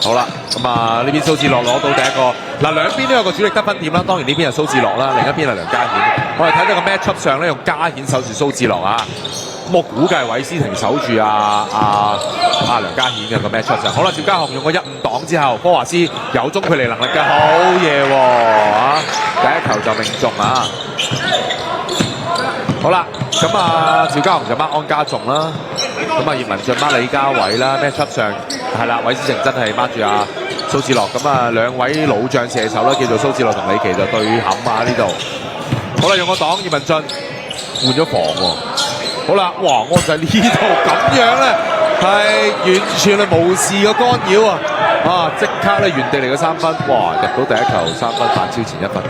好啦，咁啊呢邊蘇志樂攞到第一個，嗱兩邊都有個主力得分點啦。當然呢邊係蘇志樂啦，另一邊係梁家顯。我哋睇到個 matchup 上咧，用家顯守住蘇志樂啊。咁我估計係韋斯廷守住梁家顯嘅個 matchup 上。好啦，趙家雄用個1-5擋之後，科華斯有中距離能力嘅，好嘢喎啊！第一球就命中啊！好啦，咁啊趙家雄就掹安家頌啦，咁啊葉文俊掹李家偉啦 ，matchup 上係啦，韋斯廷真係掹住蘇志樂，咁啊兩位老將射手啦，叫做蘇志樂同李奇就對冚啊呢度。好啦，用個擋葉文俊換咗防喎。好啦，哇！我就呢度咁樣咧，係完全係無視個干擾啊！啊，即刻咧原地嚟嘅3分，哇！入到第一球3分，反超前1分。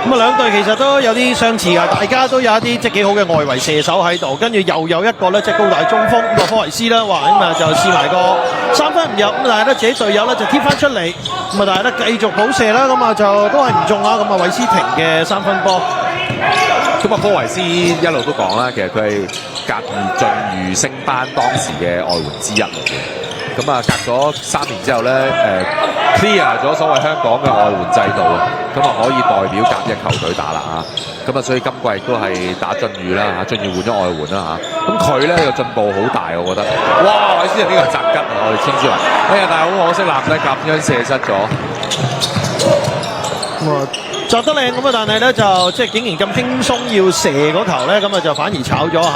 咁啊，兩隊其實都有啲相似㗎，大家都有一啲即係幾好嘅外圍射手喺度，跟住又有一個咧即係高大中鋒個科維斯啦，哇！咁啊就試埋個3分唔入，咁但係咧自己隊友咧就貼翻出嚟，咁啊但係咧繼續補射啦，咁啊就都係唔中啊，咁啊韋斯廷嘅3分波。咁啊，科維斯一路都講啦，其實佢係隔二進預升班當時嘅外援之一嚟嘅。咁啊，隔咗3年之後咧，clear 咗所謂香港嘅外援制度啊，咁啊可以代表甲一球隊打啦嚇。咁啊，所以今季亦都係打進預啦嚇，進預換咗外援啦嚇。咁佢咧個進步好大，我覺得。哇！韋斯廷呢個係澤吉啊，我哋稱之為。哎呀，但係好可惜，籃底咁樣射失咗。作得靚咁啊，但係咧就即係竟然咁輕鬆要射嗰球咧，咁啊就反而炒咗嚇。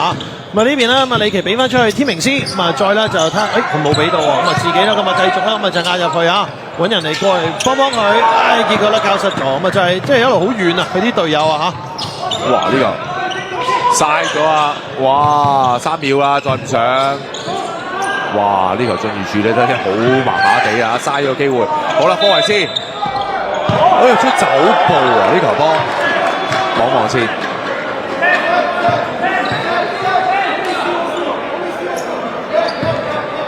咁啊呢邊咧，咁啊李奇俾翻出去天明斯，咁啊再咧就睇下，佢冇俾到喎，咁啊自己咧咁啊繼續啦，咁啊就壓入去啊，揾人嚟過嚟幫幫佢，結果咧交失咗，咁啊就係即係一路好遠啊，佢啲隊友啊嚇。哇！呢個嘥咗啊！哇，3秒啦，再唔上。哇！呢球進預處咧真係好麻麻地啊，嘥咗機會。好啦，科維斯。出走步啊！呢球波望望先。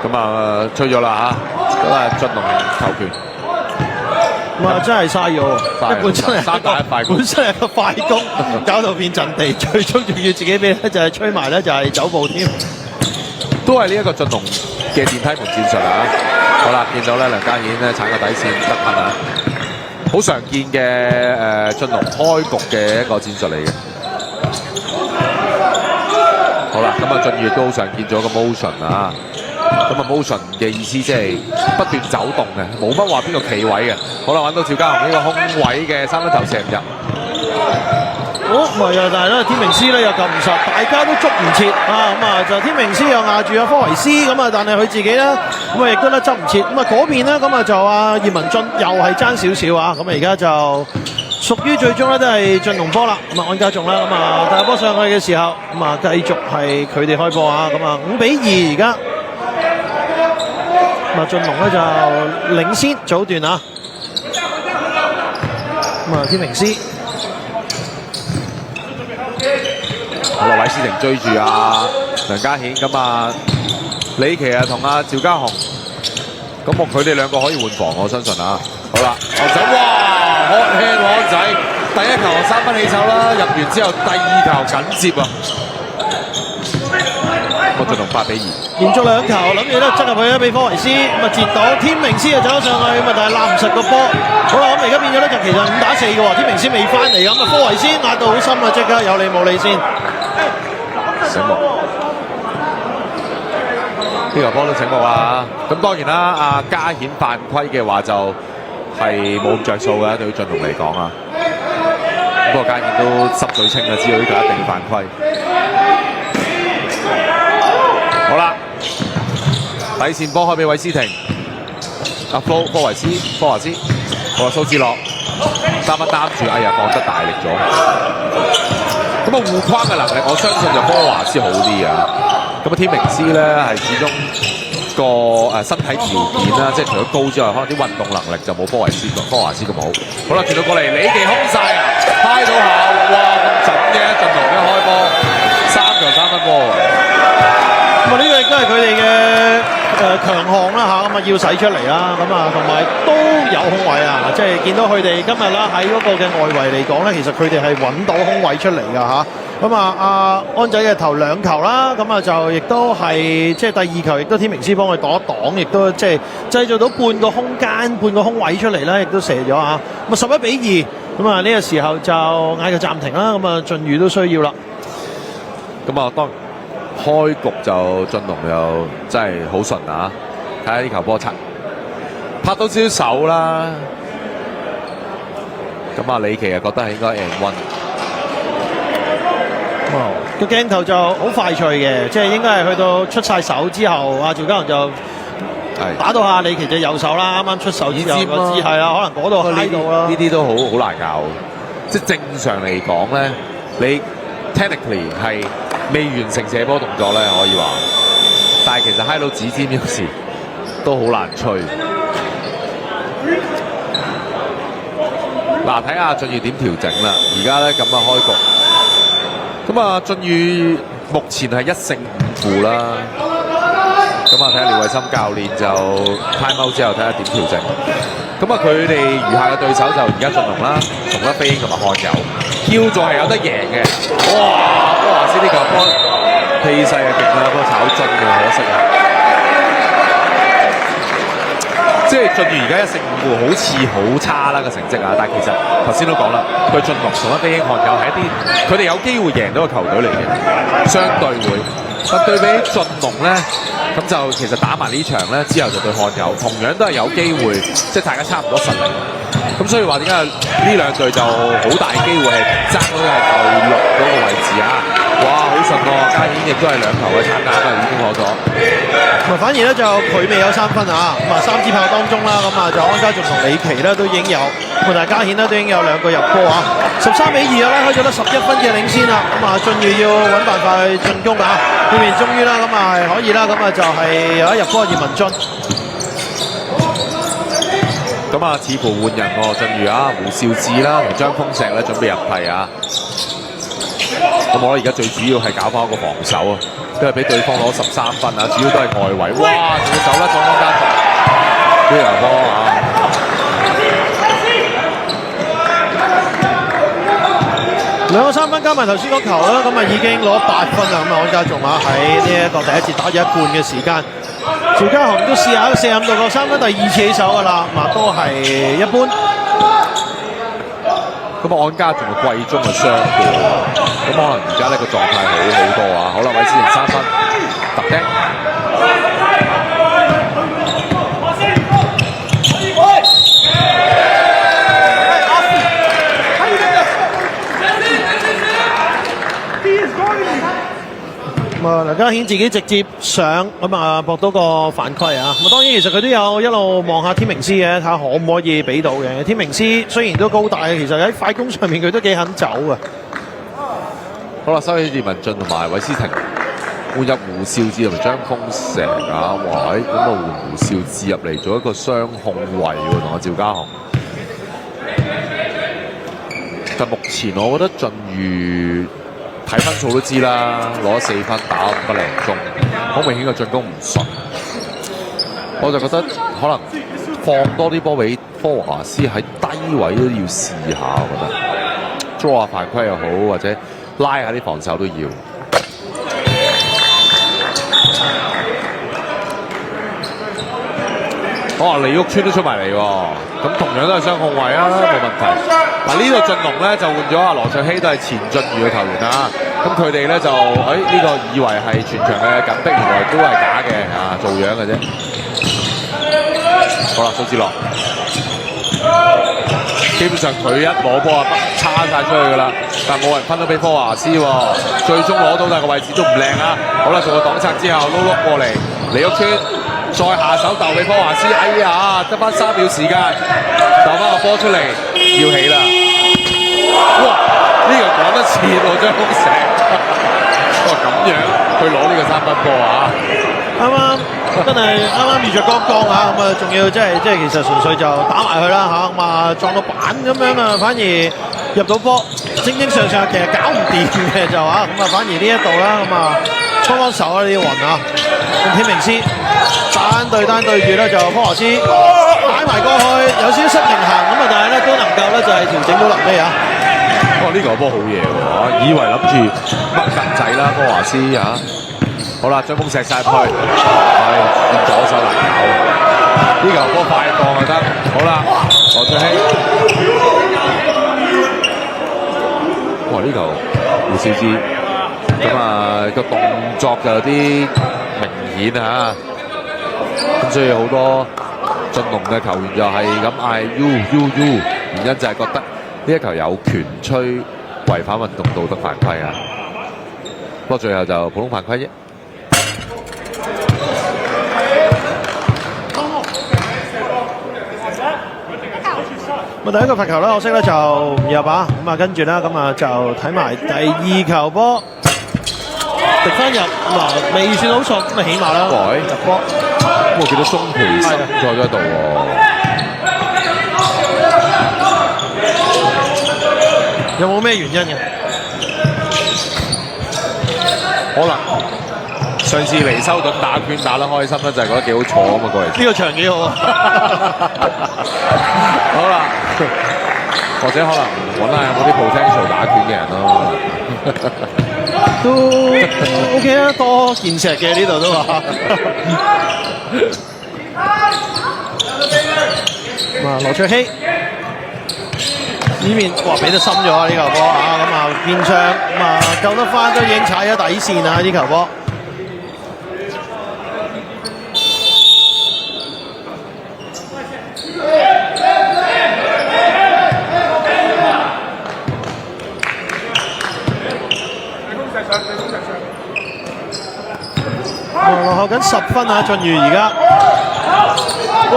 咁啊，吹咗啦嚇，咁啊進龍球權。哇！真係嘥咗，本身係本身係個快攻，搞到變陣地，最終仲要自己俾咧就係吹埋咧就係走步添。都係呢一個進龍嘅電梯門戰術啊！好啦，見到咧梁家顯咧鏟個底線得分啊！好常見嘅進龍開局嘅一個戰術嚟嘅。好啦，咁啊進預都好常見咗個 motion 啊。咁啊 motion 嘅意思即係不斷走動嘅，冇乜話邊個企位嘅。好啦，揾到趙家雄呢個空位嘅3分球射唔入。唔係啊，但係咧天明斯咧又撳唔實，大家都捉唔切啊！咁啊就天明斯又壓住阿科維斯咁啊，但係佢自己咧咁啊亦都咧執唔切。咁啊嗰邊咧咁啊就葉文俊又係爭少少啊！咁啊而家就屬於最終咧都係進龍波啦。咁啊安家頌啦，咁啊帶波上去嘅時候，咁啊繼續係佢哋開波啊！咁啊5-2而家，咁啊進龍咧就領先早段啊！咁啊天明斯。好啦，韋斯廷追住梁家顯，咁啊李奇啊同趙家雄，咁佢哋兩個可以換防，我相信啊。好啦，韓仔，哇，好輕韓仔，第一球3分起手啦，入完之後第2球緊接啊，我進龍8-2，連續2球，諗住咧執入去咧俾科維斯，咁啊截到天明斯就走咗上去，咁啊但係攬唔實個波。好啦，咁而家變咗咧就其實5-4嘅喎，天明斯未翻嚟咁啊，科維斯壓到好深啊，即刻有理冇理先。醒目，呢球波都醒目啊！咁當然啦，家顯犯規嘅話就係冇咁着數嘅，對於進龍嚟講啊。不過家顯都濕嘴清啦，知道呢球一定要犯規。好啦，底線波開俾韋斯廷，科維斯，好啦蘇志樂3分擔住，哎呀放得大力咗。咁啊護框嘅能力，我相信就科華斯好啲啊。咁啊天明斯咧係始終個身體條件啦，即係除咗高之外，可能啲運動能力就冇科華斯咁好。好啦，轉到過嚟，李奇空晒啊，嗨到口，哇咁準嘅進龍一開波，3球3分波。咁啊呢個亦都係佢哋嘅強項啦嚇，咁啊要使出嚟啦，咁啊同埋都有空位啊，即係見到佢哋今日啦喺嗰個嘅外圍嚟講咧，其實佢哋係揾到空位出嚟㗎嚇。咁啊，阿安仔嘅投2球啦，咁啊就亦都係即係第2球，亦都天明師幫佢擋一擋，亦都即係製造到半個空間、半個空位出嚟啦，亦都射咗啊！咁啊11-2，咁啊呢個時候就嗌個暫停啦，咁啊晉宇都需要啦。咁啊，當開局就俊龍又真係好順啊！睇下呢球波拍到少少手啦。咁啊，李奇啊覺得係應該N1。個鏡頭就好快脆嘅，即係應該係去到出晒手之後，阿趙家雄就打到下李奇隻右手啦，啱啱出手之後個姿勢啦，可能嗰度嗨到啦。呢啲都好難教，即係正常嚟講咧，你 technically 係未完成射波動作咧，可以話，但係其實嗨到指尖有時都好難吹。嗱，睇下晉宇點調整啦。而家咧咁啊開局。咁啊，晉宇目前係1勝5負啦。咁啊，睇下廖偉森教練就 time out 之後睇下點調整。咁啊，佢哋餘下嘅對手就而家晉龍啦、馮德飛英同埋漢友，叫做係有得贏嘅。哇！波華斯呢球波氣勢係勁啦，不過炒進嘅可惜啊。即係晉宇而家1勝5負，好似好差啦個成績啊！但係其實頭先都講啦，佢晉龍、馮德飛英、漢友係一啲佢哋有機會贏到嘅球隊嚟嘅，相對會。但對比起晉龍咧，咁就其實打埋呢場咧之後就對漢友，同樣都係有機會，即係大家差唔多實力。咁所以話點解呢兩隊就好大機會係爭到係第6嗰個位置啊！哇，好順喎！家顯亦都係2球嘅參加，已經攞咗。反而咧就佢未有3分啊，咁啊3支炮當中啦，咁啊就安家俊同李奇咧都已經有，咁啊家顯咧都已經有2個入波啊，13-2啦，開咗得11分嘅領先啦，咁啊晉宇要揾辦法去進攻啊，呢邊終於啦，咁啊係可以啦，咁啊就係有一入波葉文津。咁啊，似乎換人喎，晉宇啊，胡少智啦同張豐石咧準備入替啊。咁我覺得而家最主要係搞翻一個防守啊，都係俾對方攞13分啊，主要都係外圍。哇！仲要走甩咗安家俊，呢球波啊！兩個3分加埋頭先嗰球啦，咁啊已經攞8分啦，咁啊安家俊啊喺呢一個第一節打咗一半嘅時間。趙家雄都試下45度個3分，第2次起手噶啦，咁都係一般。咁啊，安家仲係季中嘅傷過，咁可能而家呢個狀態好多啊！好啦，韋斯廷3分，特釘。咁啊，梁家顯自己直接上，咁啊搏到個犯規啊！咁當然其實佢都有一路望下天明師嘅，睇下可唔可以俾到嘅。天明師雖然都高大，其實喺快攻上面佢都幾肯走嘅。好啦，收起葉文俊同埋韋斯廷，換入胡少智同埋張豐石啊！哇，咁啊換胡少智入嚟做一個雙控衛喎，同阿趙家雄。但目前我覺得晉宇睇分數都知啦，攞4分打5個零鐘，好明顯個進攻唔順。我就覺得可能放多啲波俾科華斯喺低位都要試下，我覺得 draw 下犯規又好，或者拉下啲防守都要。李旭川都出埋嚟喎，咁同樣都係雙控衛啊，冇問題。嗱呢度晉龍咧就換咗阿羅卓希，都係前晉宇嘅球員啦。咁佢哋咧就呢個以為係全場嘅緊逼，原來都係假嘅啊，做樣嘅啫。好啦，蘇志樂，基本上佢一攞波啊，叉晒出去噶啦，但冇人分到俾科華斯喎。最終攞到但個位置都唔靚啊。好啦，做個擋拆之後撈碌過嚟，李旭川。再下手鬥俾科華斯，哎呀，得翻3秒時間，鬥翻個波出嚟，要起啦！哇，呢個講得切喎，張豐石，哇咁樣去攞呢個3分波啊！真係啱啱遇着剛剛啊，咁啊仲要即係其實純粹就打埋佢啦嚇，咁啊撞到板咁樣啊，反而入到波，正常其實搞唔掂嘅就嚇，咁啊反而呢一度啦，咁啊幫手啊呢啲雲啊，咁天明師。單對住咧就科華斯擺埋過去，有少少失平衡咁啊，但係咧都能夠咧就係調整到臨尾啊。呢球波好嘢喎，以為諗住乜格仔啦，科華斯嚇。好啦，將風石晒入去，係用左手嚟搞。呢球波快放就得。好啦，羅卓希，哇！呢球胡少志咁啊個動作就有啲明顯嚇，咁所以好多進龍嘅球員就係咁嗌 U，原因就係覺得呢一球有權吹違反運動道德犯規啊。不過最後就普通犯規啫。咁第一個罰球咧，可惜咧就唔入啊！咁啊跟住咧，咁啊就睇埋第二球波，滴翻入，咁啊未算好順，咁啊起碼啦入波。我見到鍾培生坐咗喺度喎。有冇咩原因嘅？可能上次嚟修頓打拳打得開心咧，就係覺得幾好坐啊嘛，過嚟。呢個場幾好啊！好啦，或者可能揾下有冇啲 potential 打拳嘅人咯。都 OK 啊，多健碩嘅呢度都話。羅卓希呢邊哇俾得深咗啊！呢球波啊，咁啊變相咁啊救得翻都已經踩咗底線啊！呢球波。落後緊10分啊！俊瑜而家，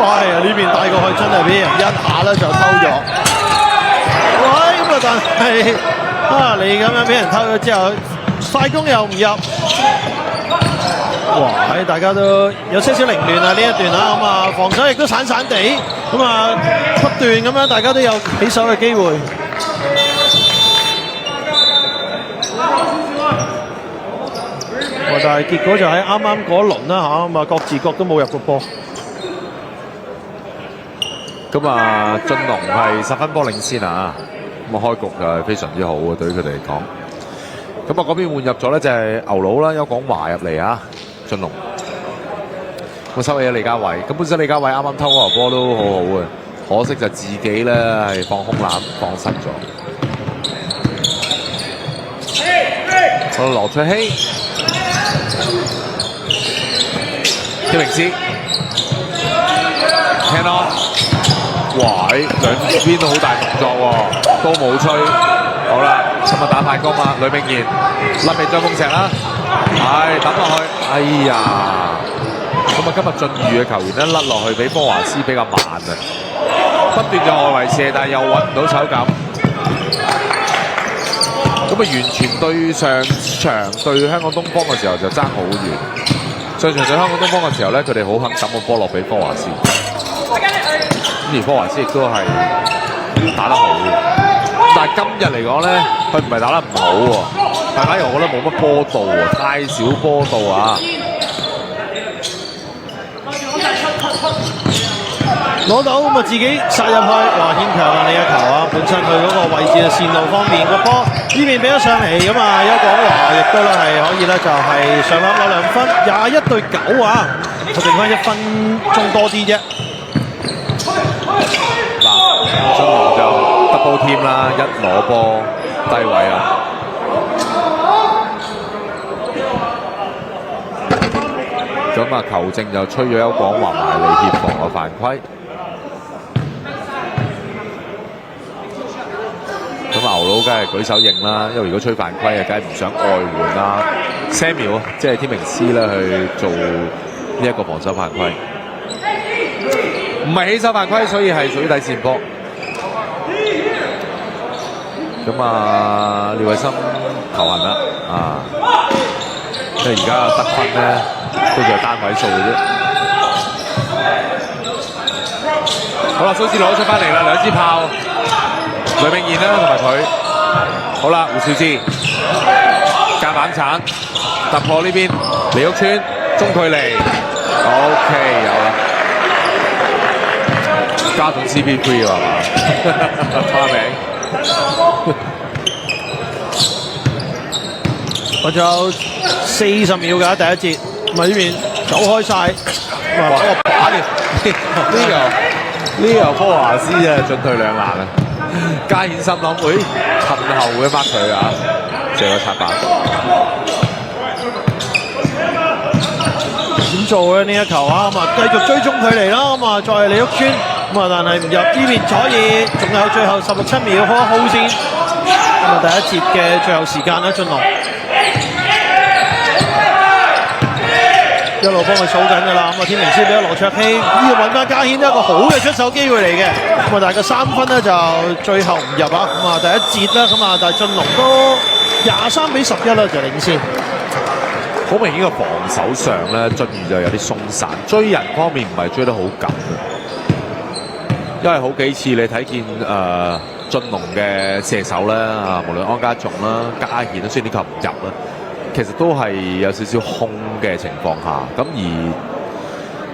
哇！呢邊帶過去真係俾人一下咧就偷咗。喂，咁啊但係啊你咁樣俾人偷咗之後，快攻又唔入。哇！大家都有些少凌亂啊呢一段啊，咁啊防守亦都散散地，咁啊不斷咁樣大家都有起手嘅機會。但係結果就喺啱啱嗰一輪啦嚇，咁啊各自各都冇入過波。咁啊，進龍係10分波領先啊！咁啊開局就係非常之好嘅，對於佢哋嚟講。咁啊嗰邊換入咗咧就係牛佬啦，邱廣華入嚟啊，進龍。咁收起咗李家偉，咁本身李家偉啱啱偷嗰球波都好好嘅，可惜就自己咧係放空籃放失咗。好，羅卓希。張明斯 ，hand on， 哇！兩邊都好大動作喎，都冇吹。好啦，咁啊打快攻啊，呂明賢甩俾張豐石啦，係抌落去，哎呀！咁啊今日進裕嘅球員咧甩落去比科華斯比較慢啊，不斷就外圍射，但係又揾唔到手感。咁啊完全對上場對香港東方嘅時候就爭好遠。上場對香港東方嘅時候咧，佢哋好肯抌個波落俾科華斯，咁而科華斯亦都係打得好。但係今日嚟講咧，佢唔係打得唔好喎，但反而我覺得冇乜波度喎，太少波度啊！攞到咁啊自己殺入去，哇牽強啊呢一球啊！本身佢嗰個位置嘅線路方面個波呢邊俾咗上嚟，咁啊邱廣華亦都咧係可以咧就係上籃攞2分，21-9啊！佢剩翻1分鐘多啲啫。嗱，進龍就 double team 啦，一攞波低位啊！咁啊球證就吹咗邱廣華埋嚟協防個犯規。咁牛佬梗係舉手應啦，因為如果吹犯規啊，梗係唔想外援啦。Samuel 即係天明斯啦，去做呢一個防守犯規，唔係起手犯規，所以係屬於底線波。咁啊，廖偉森頭痕啦，啊，因為而家得分咧都仲係單位數嘅啫。好啦，蘇志攞出翻嚟啦，2支炮。呂明賢啦，同埋佢，好啦，胡少志夾硬鏟突破呢邊，李屋村中距離 ，OK 有啦，加種 CP3 啊嘛，花名，我仲有40秒㗎第一節，咁啊呢邊走開晒，哇！嗰個把嘅呢個科華斯真係進退兩難啊！加顯心諗，會趁後嘅 mark 佢啊，射個擦板。點做咧呢一球啊？咁啊繼續追蹤距離啦，咁啊再係李屋村，咁啊但係唔入呢邊可以，仲有最後16-7秒hold先。咁啊第一節嘅最後時間咧，俊龍一路幫佢數緊㗎啦。咁啊天明斯俾咗羅卓希，呢度揾翻嘉軒一個好嘅出手機會嚟嘅。咁啊但係個3分咧就最後唔入啊。咁啊第一節啦，咁啊但係俊龍都23-11啦就領先。好明顯個防守上咧，俊宇就有啲鬆散，追人方面唔係追得好緊啊。因為好幾次你睇見俊龍嘅射手咧無論安家頌啦、嘉顯啦，雖然呢球唔入啦，其實都係有少少空嘅情況下，咁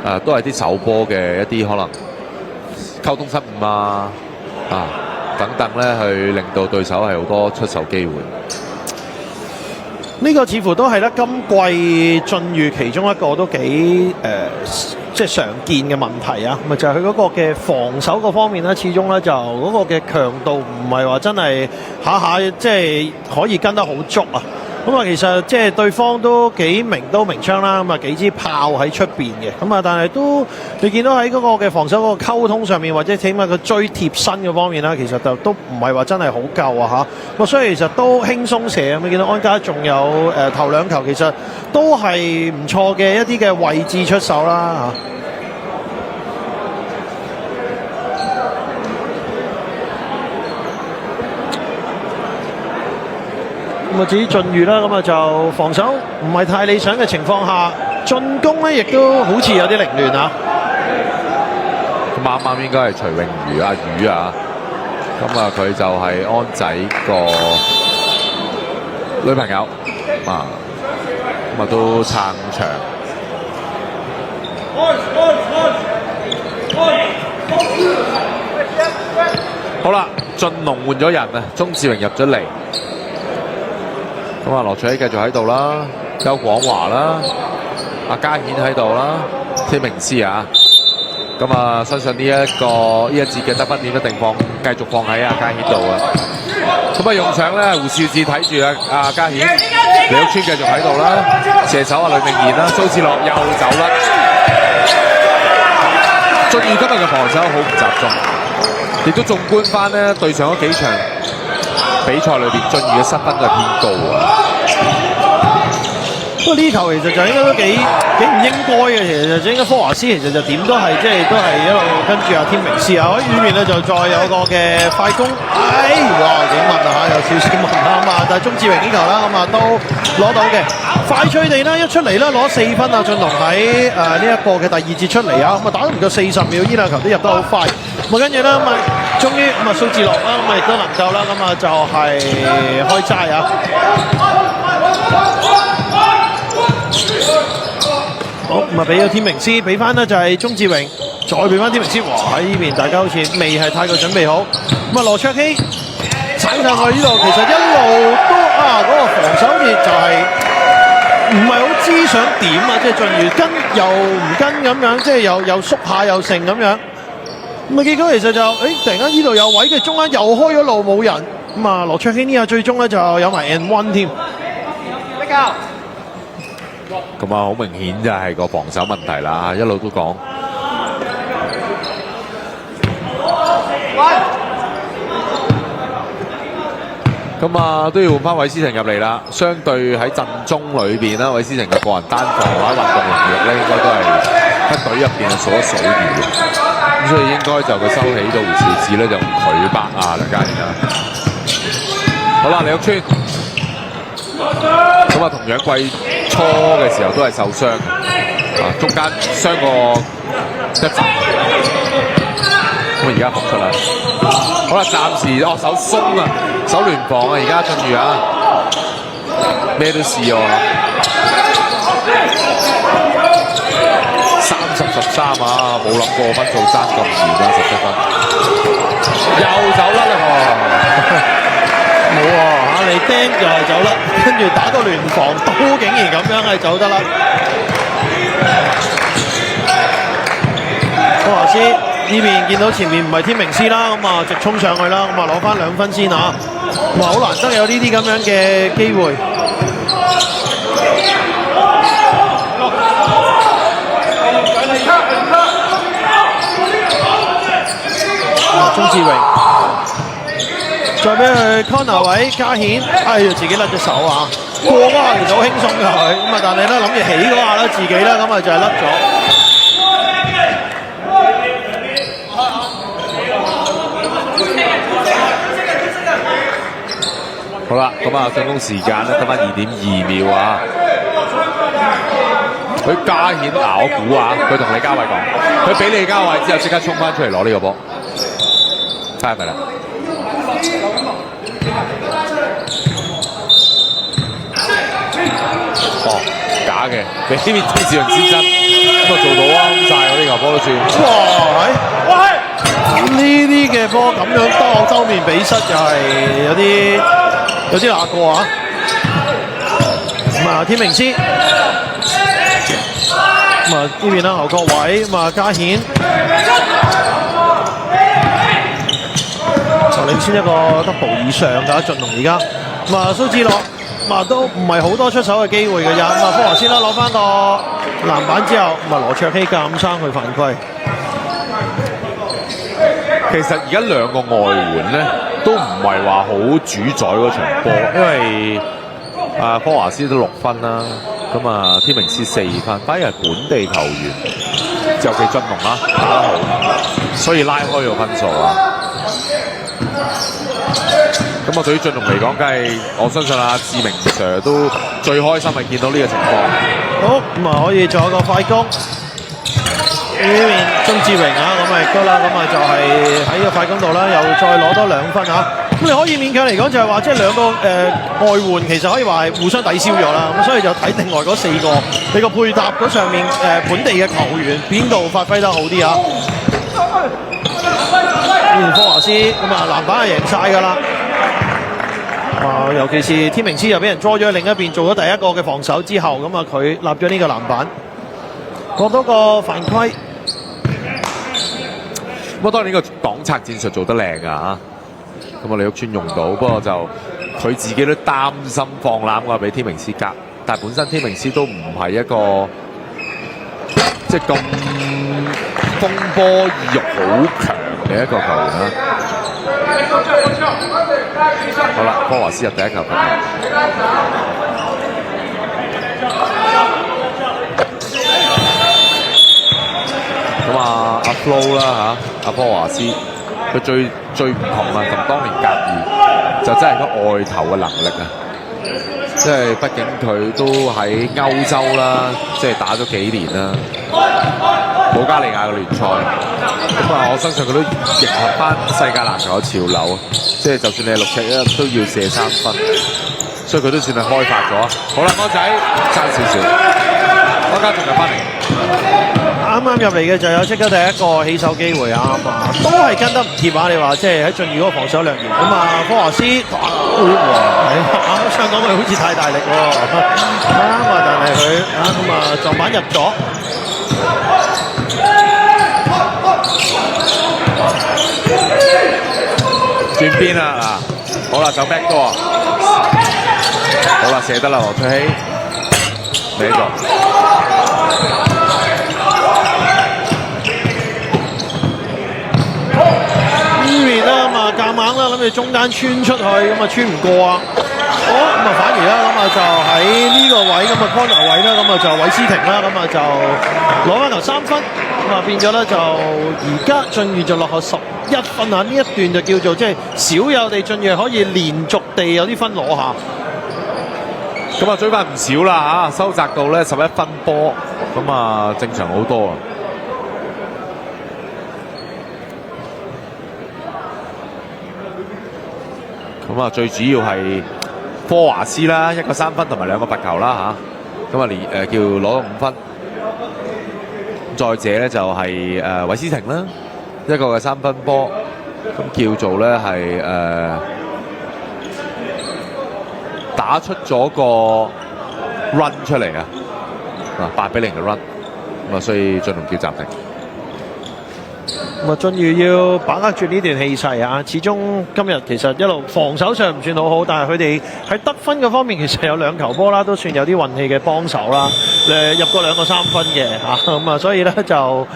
而都係啲手波嘅一啲可能溝通失誤等等咧，去令到對手係好多出手機會。呢個似乎都係咧今季進裕其中一個都幾即係常見嘅問題啊，咪就係佢嗰個嘅防守嗰方面咧，始終咧就嗰個嘅強度唔係話真係下下即係可以跟得好足啊。咁啊，其實即係對方都幾明刀明槍啦，咁啊幾支炮喺出邊嘅，咁啊但係都你見到喺嗰個嘅防守嗰個溝通上面，或者起碼佢追貼身嘅方面啦，其實就都唔係話真係好夠啊嚇。咁所以其實都輕鬆射咁，你見到安家仲有頭兩球，其實都係唔錯嘅一啲嘅位置出手啦嚇。咁啊，至於進裕啦，咁啊就防守唔係太理想嘅情況下，進攻咧亦都好似有啲凌亂啊。咁啱啱應該係徐穎瑜阿宇啊，咁啊佢就係安仔個女朋友啊，咁啊都撐場。好啦，進龍換咗人啊，鍾志榮入咗嚟。咁啊，羅卓希繼續喺度啦，邱廣華啦，阿嘉顯喺度啦，天明斯啊，咁啊，相信呢一節嘅得分點一定繼續放喺阿嘉顯度啊。咁啊，用上咧胡少志睇住阿嘉顯，李屋村繼續喺度啦，射手呂明賢啦，蘇志樂又走甩。進裕今日嘅防守好唔集中，亦都縱觀翻咧對上嗰幾場比賽裏邊，進裕嘅失分都係偏高啊！不過呢球其實就應該都幾唔應該嘅，其實就應該科華斯其實就點都係即係都係一路跟住阿天明斯啊，喺裏面咧就再有個嘅快攻，哇幾密啊嚇，有少少密啊嘛，但係鍾志榮呢球啦咁啊都攞到嘅，快脆地啦一出嚟啦攞4分啊，進龍喺呢一個嘅第二節出嚟啊，咁啊打都唔夠40秒，呢兩球都入得好快，咁啊跟住咧咁啊終於咁啊蘇志樂啦咁啊亦都能夠啦咁啊就係開齋啊！好，咁啊俾咗天明斯，俾翻呢就係鍾志榮，再俾翻天明斯，哇喺呢邊大家好似未係太過準備好，咁啊羅卓希踩上去呢度，其實一路都嗰個防守好似就係唔係好知想點啊，即係進裕跟又唔跟咁樣，即係又縮下又成咁樣，咁啊結果其實就突然間呢度有位嘅，中間又開咗路冇人，咁啊羅卓希呢下最終咧就有埋 N1 添。咁啊，好明顯就係個防守問題啦，一路都講。咁啊，都要換翻韋斯廷入嚟啦。相對喺陣中裏邊啦，韋斯廷嘅個人單防或者運動能力咧，應該都係喺隊入邊數一數二嘅。咁所以應該就佢收起到胡兆志咧，就唔佢北啊梁家賢啦。好啦，李屋村。咁啊，同樣季初嘅時候都係受傷，中間傷過一陣，咁而家復出啦。好啦，暫時手鬆啊，手聯防啊，而家進裕啊，咩都試喎30-13啊，冇諗過分數爭咁遠啊，17分，又走甩啦喎！喎你釘就係走甩，跟住打個聯防都竟然咁樣係走得甩。科華斯呢邊見到前面唔係天明斯啦，咁啊直衝上去啦，咁啊攞翻2分先嚇。哇！好難得有呢啲咁樣嘅機會。鍾志榮再俾佢 corner 位加顯，自己甩隻手啊！過嗰下其實好輕鬆㗎佢，咁啊但係咧諗住起嗰下咧自己咧咁啊就係甩咗。好啦，咁啊進攻時間咧得翻2.2秒啊！佢加顯咬估啊！佢同李家偉講，佢俾李家偉之後即刻衝翻出嚟攞呢個波，睇係咪啦？哦，假嘅，俾呢邊天志榮先真，咁啊做到啊，咁晒我呢球波都算。哇！呢啲嘅波咁樣兜面比失就係有啲難過啊！咁啊，天明斯。咁啊呢邊啦，侯國偉咁啊加顯就領先一個 double 以上㗎，進龍而家咁啊蘇志樂咁啊都唔係好多出手嘅機會嘅啫，咁啊科華斯啦攞翻個籃板之後，咁啊羅卓希鑑生去犯規。其實而家2個外援咧都唔係話好主宰嗰場波，因為科華斯都6分啦。咁啊，天明斯4分，反而係本地球員，尤其進龍啦打得好，所以拉開個分數啊。咁啊，對於進龍嚟講，梗係我相信志明 Sir 都最開心係見到呢個情況。好，咁啊可以做一個快攻。呢邊鍾志榮啊，咁啊亦都啦，咁啊就係喺個快攻度啦，又再攞多2分啊。咁你可以勉強嚟講就係話，即係2個外援其實可以話係互相抵消咗啦。咁所以就睇另外嗰4個你個配搭嗰上面本地嘅球員邊度發揮得好啲啊？呢邊科華斯咁啊籃板係贏晒㗎啦。尤其是天明斯又俾人捉咗另一邊做咗第一個嘅防守之後，咁啊佢立咗呢個籃板，過多個犯規。咁當然呢個擋拆戰術做得靚啊！咁李玉川用到，不過就佢自己都擔心放籃嘅俾天明斯隔，但係本身天明斯都唔係一個即係咁風波意欲好強嘅一個球員啦。好啦，科華斯入第一球罰球。咁阿 Flo 啦阿科華斯，佢最唔同啊，同當年格爾就真係個外投嘅能力啊！即係畢竟佢都喺歐洲啦，即係打咗幾年啦，保加利亞嘅聯賽。咁啊，我相信佢都迎合翻世界籃球嘅潮流啊！即係就算你係6-1都要射3分，所以佢都算係開發咗。好啦，安仔爭少少，安家仲入翻嚟。啱啱入嚟嘅就有即刻第一個起手機會啊！都係跟得唔貼啊！你話即係喺進入嗰個防守量員咁啊，科華斯想講佢好似太大力喎，啱啊！但係佢咁啊撞板入咗，轉邊啦嗱，好啦就 back 多啊，好啦射得啦羅翠希，嚟咗。夾硬啦，諗住中間穿出去，咁啊穿唔過啊！好咁啊，反而啦，咁啊就喺呢個位咁啊 corner 位啦，咁啊就韋斯廷啦，咁啊就攞翻頭3分，咁啊變咗咧就而家晉裕就落後11分啊！呢一段就叫做即係少有地晉裕可以連續地有啲分攞下，咁啊追翻唔少啦嚇，收窄到咧11分波，咁啊正常好多啊！咁啊，最主要係科華斯啦，一個3分同埋2個罰球啦嚇，咁啊連叫攞到5分。再者咧就係韋斯廷啦，一個嘅3分波，咁叫做咧係打出咗個 run 出嚟啊！8-0嘅 run， 咁啊，所以進龍叫暫停。咁啊，俊宇要把握住呢段氣勢啊！始終今日其實一路防守上唔算好好，但係佢哋喺得分嘅方面其實有2球波啦，都算有啲運氣嘅幫手啦。入過2個3分嘅嚇，咁啊，所以咧就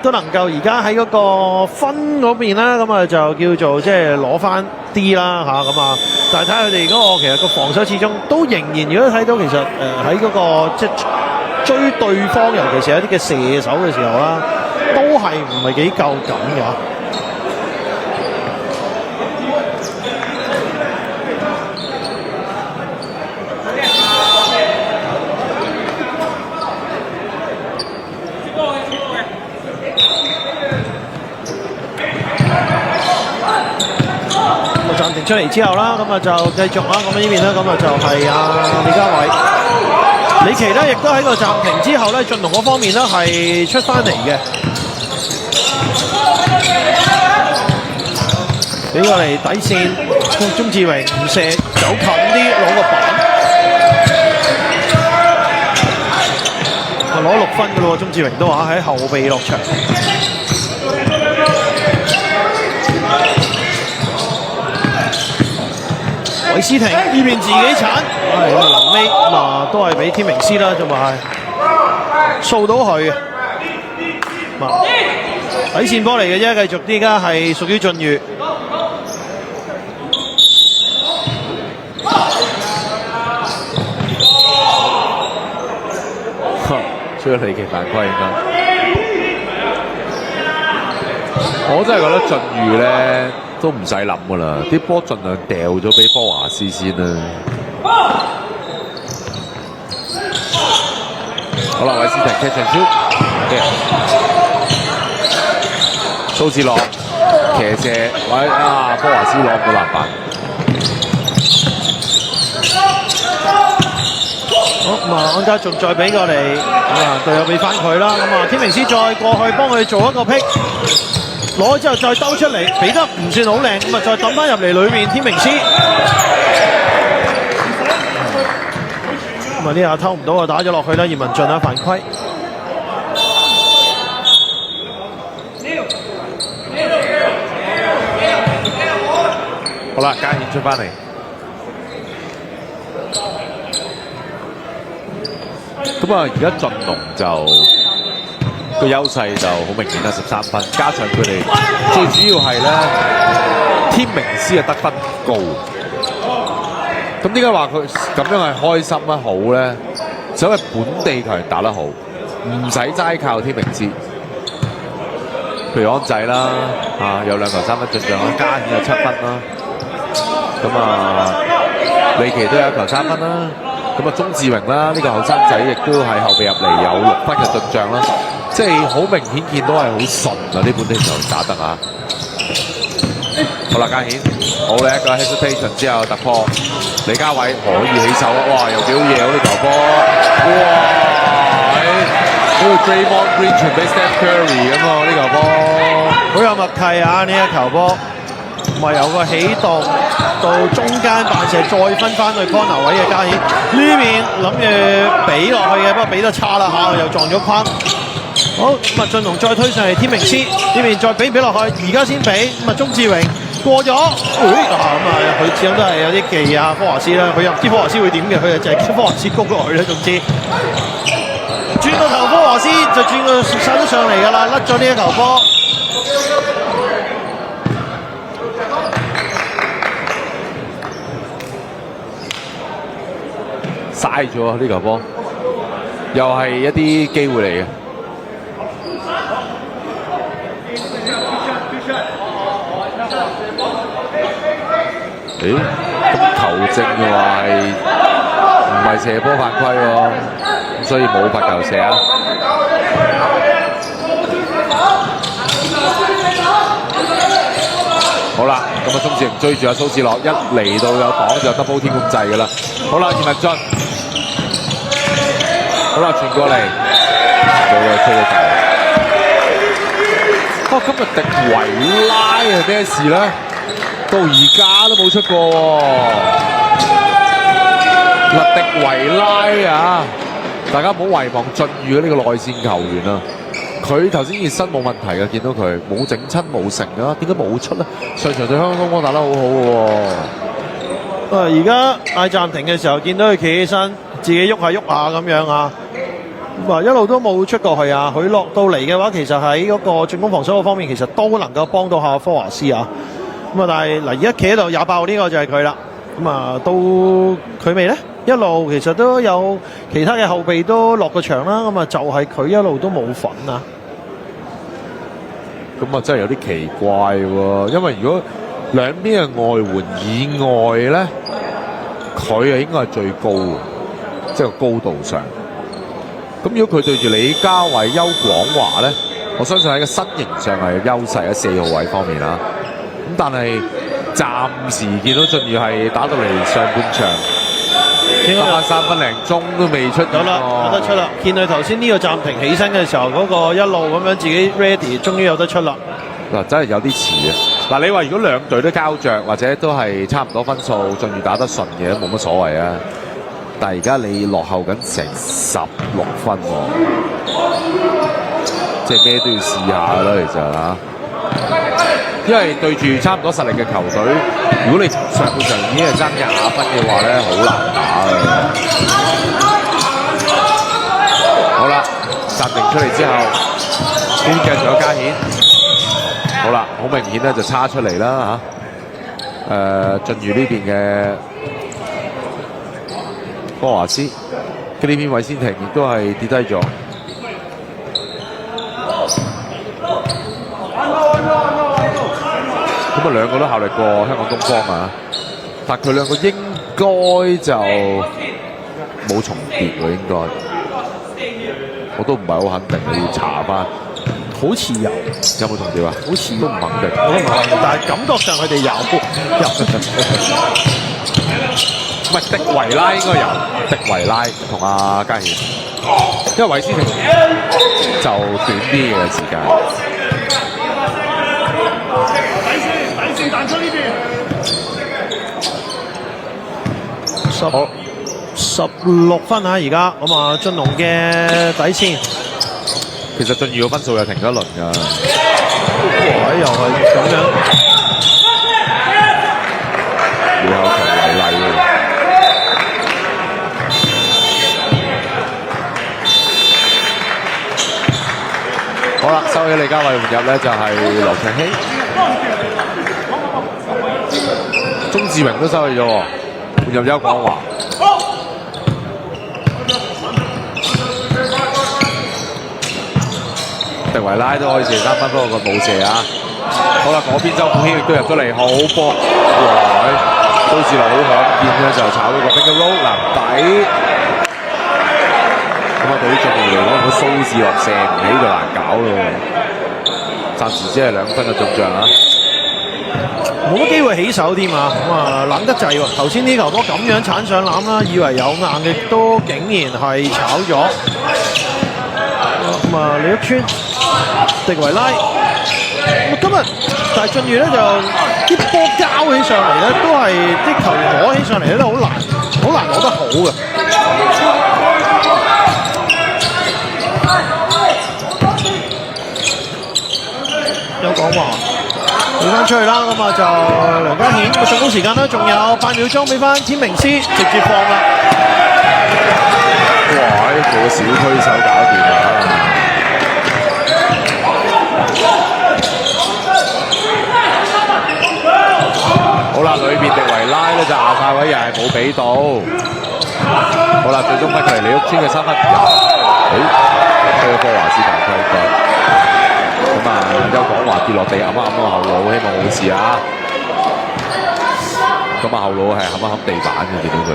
都能夠而家喺嗰個分嗰邊啦，咁啊就叫做即係攞翻啲啦嚇，咁啊，但係睇下佢哋嗰個其實個防守始終都仍然，如果睇到其實喺嗰個即係追對方，尤其是有啲嘅射手嘅時候啦，都係唔係幾夠緊嘅。暫停出嚟之後啦，咁啊就繼續啦，咁呢邊咧，咁啊就係李家偉、李奇咧，亦都喺個暫停之後咧，進龍嗰方面咧係出翻嚟嘅，俾過嚟底線，鍾志榮唔射，走近啲攞個板，攞6分嘅咯喎，鍾志榮都話喺後備落場。韋斯廷呢邊自己鏟，係咁啊臨尾咁啊都係俾天明斯啦，仲係掃到佢啊！底線波嚟嘅啫，繼續依家係屬於俊宇。出咗離奇犯規應該，我真係覺得俊宇咧。都唔使諗噶啦，啲波盡量掉咗俾科華斯先啦。好啦，韋斯廷 catch and shoot， 蘇志樂騎射，科華斯攞唔到籃板。好咁啊，安家仲再俾過嚟，咁啊隊友俾翻佢啦。咁啊，天明斯再過去幫佢做一個 pick。攞之後再兜出嚟，俾得唔算好靚，咁啊再抌翻入嚟裏面，天明斯咁啊呢下偷唔到啊，打咗落去啦，葉文俊啊犯規。好啦，嘉顯出翻嚟，咁啊而家進龍就。個優勢就好明顯啦，13分，加上佢哋最主要係咧，天明斯嘅得分高。咁點解話佢咁樣係開心咧好咧？就因為本地球員打得好，唔使齋靠天明斯。譬如安仔啦，有2球3分進帳啦，嘉顯有7分啦。咁啊，李奇都有1球3分啦。咁啊，鍾志榮啦，呢個後生仔亦都係後備入嚟有6分嘅進帳啦。即係好明顯見到係好順啊！呢本地球員打得啊！好啦，嘉顯好咧一個 hesitation 之後突破，李家偉可以起手啊！哇，又幾好嘢喎呢球波！哇！呢個 Draymond Green 傳俾 Steph Curry 咁喎呢球波，好有默契啊！呢一球波，咁啊由個起動到中間彈射，再分翻去 corner 位嘅嘉顯，呢邊諗住俾落去嘅，不過俾得差啦嚇，又撞咗框。好，咁啊進龍再推上嚟，天明斯呢邊再俾落去，而家先俾，咁啊鍾志榮過咗，咁啊佢始終都係有啲技啊，科華斯啦，佢又唔知科華斯會點嘅，佢就係科華斯攻落去啦，總之轉個頭科華斯就轉個殺咗上嚟㗎啦，甩咗呢一球波。嘥咗呢球波，又係一啲機會嚟嘅。咁球證嘅話係唔係射波犯規喎？咁所以冇罰球射啊！好啦，咁啊鍾志榮追住阿蘇志樂，一嚟到有擋就 double 天咁滯㗎啦。好啦，葉文俊，好啦傳過嚟，冇咗吹咗球。今日迪維拉係咩事咧？到而家都冇出過喎。嗱，迪維拉啊，大家唔好遺忘晉宇嘅呢個內線球員啊。佢頭先熱身冇問題嘅，見到佢冇整親冇成啊，點解冇出咧？上場對香港東方打得好好嘅喎。而家嗌暫停嘅時候，見到佢企起身，自己喐下咁樣啊。一路都冇出過去啊！佢落到嚟嘅話，其實喺嗰個進攻防守嗰方面，其實都能夠幫到下科華斯啊。但係嗱，而家企喺度廿8號呢個就係佢啦。到佢未呢？一路其實都有其他嘅後備都落過場啦。就係佢一路都冇份啊。咁真係有啲奇怪喎，因為如果兩邊嘅外援以外咧，佢應該係最高嘅，即係個高度上。咁如果佢對住李家偉、邱廣華咧，我相信喺個身形上係有優勢喺4號位方面啦。咁但係暫時見到晉宇係打到嚟上半場，打翻3分零鐘都未出。有啦，有得出啦！見佢頭先呢個暫停起身嘅時候，嗰個一路咁樣自己 ready， 終於有得出啦。嗱，真係有啲遲啊！嗱，你話如果兩隊都交着，或者都係差唔多分數，晉宇打得順嘅都冇乜所謂啊。但係而家你落後緊成16分喎，即係咩都要試下啦，其實嚇。因為對住差唔多實力嘅球隊，如果你上半場已經係爭20分嘅話咧，好難打嘅。好啦，暫停出嚟之後，呢邊繼續有加顯。好啦，好明顯咧就叉出嚟啦嚇。晉宇呢邊嘅科華斯，佢呢邊韋仙婷亦都係跌低咗。咁兩個都效力過香港東方啊，但佢兩個應該就冇重疊喎，應該。我都唔係好肯定，你要查翻。好似有冇重疊啊？好似都唔肯定。我都唔肯定，但係感覺上佢哋有。唔係迪維拉應該有，迪維拉同阿嘉顯，因為韋斯廷就短啲嘅時間。底線彈出呢邊。好16分啊！而家晉龍嘅底線。其實晉宇個分數又停咗一輪㗎。哇！又係咁樣。要有強為例嘅。好啦，收起李家偉換入咧就係羅卓希，鍾志榮都收起咗喎，換入邱廣華。迪維拉都可以射3分，不過佢冇射啊！好啦，嗰邊周富軒亦都入咗嚟，好波，都市樂好罕見咧，就炒到個 finger roll 籃底。咁對於晉宇嚟講，如果蘇志樂射唔起就難搞咯。暫時只係2分嘅進帳啊！冇乜機會起手添啊！冷得滯喎！頭先呢球波咁樣鏟上籃啦，以為有硬嘅，都竟然係炒咗。李旭川、迪維拉，今日但係晉宇咧就啲波交起上嚟咧，都係啲球員攞起上嚟咧都好難攞得好嘅。有講話，俾翻出去啦，就梁家顯進攻時間咧，仲有8秒鐘俾翻天明斯直接放啦。哇！做個小推手搞掂啦。好啦，裏邊迪維拉咧就亞太位又係冇俾到。好啦，最終分佢嚟李屋村嘅3分入，對科華斯大規格。邱廣華跌落地，揞一揞個後腦，希望冇事啊！後腦係揞一揞地板嘅，見到佢。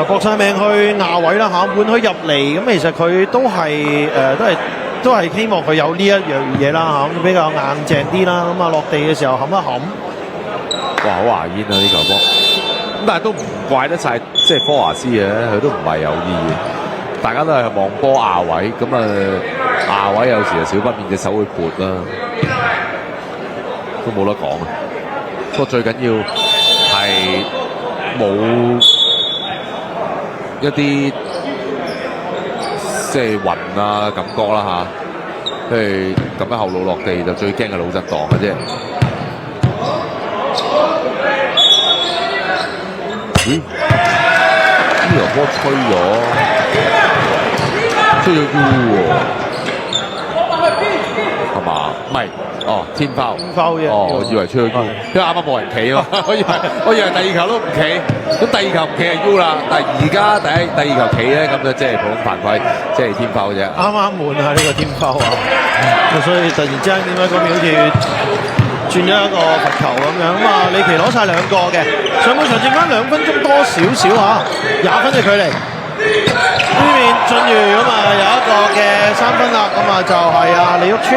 搏晒命去亞位啦嚇，換佢入嚟，咁其實佢都係希望佢有呢一樣嘢啦嚇，比較硬淨啲啦，落地嘅時候冚一冚。哇！好牙煙啊呢球波，咁但係都唔怪得晒，即係科華斯嘅，佢都唔係有意嘅，大家都係望波亞位，咁下位有時就少不免隻手會撥啦，都冇得講啊！不過最緊要係冇一啲即係暈啊感覺啦嚇，譬如咁樣後腦落地就最驚係腦震盪嘅啫。咦？呢條波吹咗 U 喎，係嘛？唔係，哦，天拋，嘅，哦，我以為吹咗 U，因為啱啱冇人企啊嘛，我以為第二球都唔企，咁第二球唔企係 U 啦，但係而家第二球企咧，咁就即係普通犯規，即係天拋啫。啱啱滿啊呢個天拋啊，所以突然之間點解嗰邊好似轉咗一個罰球咁樣咁啊？李奇攞晒兩個嘅，上半場剩翻2分鐘多少少嚇，20分嘅距離。呢邊進如咁啊有一個嘅3分啦，咁啊就係李旭川。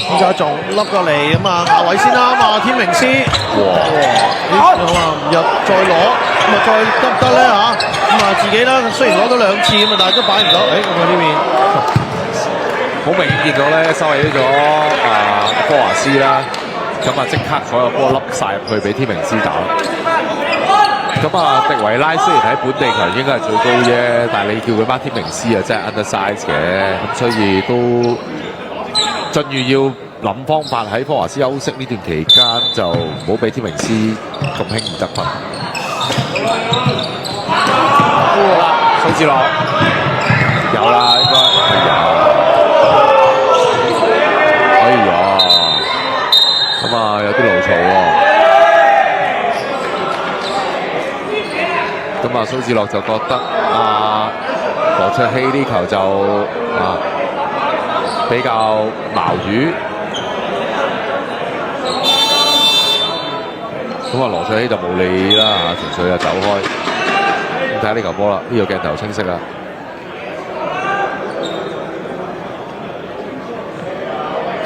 咁就仲笠過嚟咁啊，下位先啦嘛，天明斯，哇，咁啊唔入再攞，咁啊再得唔得咧嚇？咁啊自己啦，雖然攞到2次咁啊，但係都擺唔到，咁啊呢邊。好明顯見到咧，收起咗科華斯啦，咁啊即刻所有波笠晒入去俾天明斯打。咁啊迪維拉雖然喺本地球應該係最高啫，但係你叫佢孖天明斯啊，真係 undersize 嘅，咁所以都進預要諗方法喺科華斯休息呢段期間就唔好俾天明斯咁輕易得分。好啦，蘇志樂有啦，應該係有。咁啊，有啲勞嘈喎。咁啊，蘇志樂就覺得羅卓希呢球就比較矛魚。咁啊，羅卓希就冇理啦嚇，純粹就走開。咁睇下呢球波啦，呢個鏡頭清晰啦。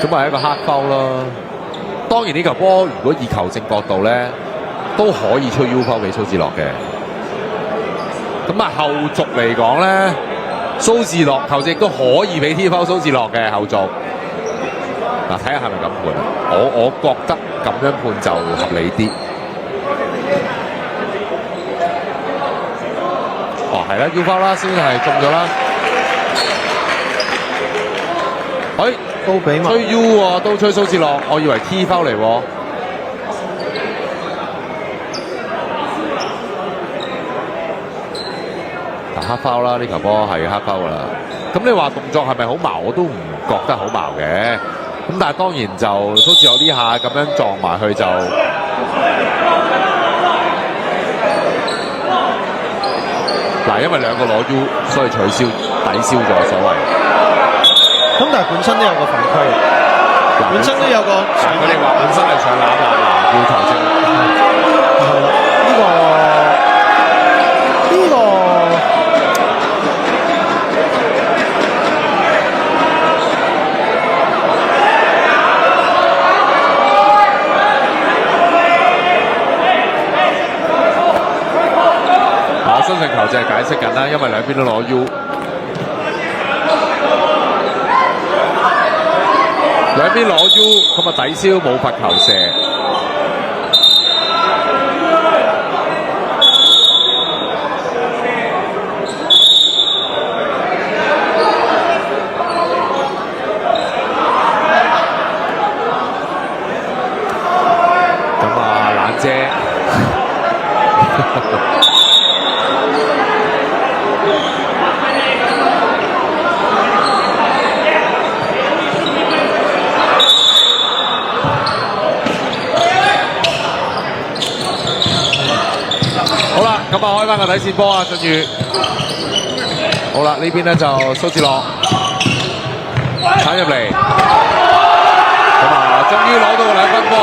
咁啊，係一個黑foul啦。當然呢球波如果以球證角度咧，都可以吹 U 拋俾蘇志樂嘅。咁啊後續嚟講咧，蘇志樂球證亦都可以俾 T 拋蘇志樂嘅後續。嗱，睇下係咪咁判啊？我覺得咁樣判就合理啲。哦，係啦 ，U 拋啦，先係中咗啦。都俾吹 U 喎，都吹蘇志樂，我以為 T 拋嚟喎。嗱，黑拋啦，呢球波係黑拋噶啦。咁你話動作係咪好矛？我都唔覺得好矛嘅。咁但係當然就蘇志樂呢下咁樣撞埋去就嗱，因為兩個攞 U， 所以取消抵消咗所謂。咁但係本身都有個犯規，本身都有個佢哋話本身係上籃啦，要球證。係啦，呢個我相信球證係解釋緊啦，因為兩邊都攞 U。兩邊攞 U， 咁啊抵消冇罰球射。咁啊冷姐。咁啊，開翻個底線波啊，進裕。好啦，呢邊咧就蘇志樂鏟入嚟，咁啊，終於攞到個2分波。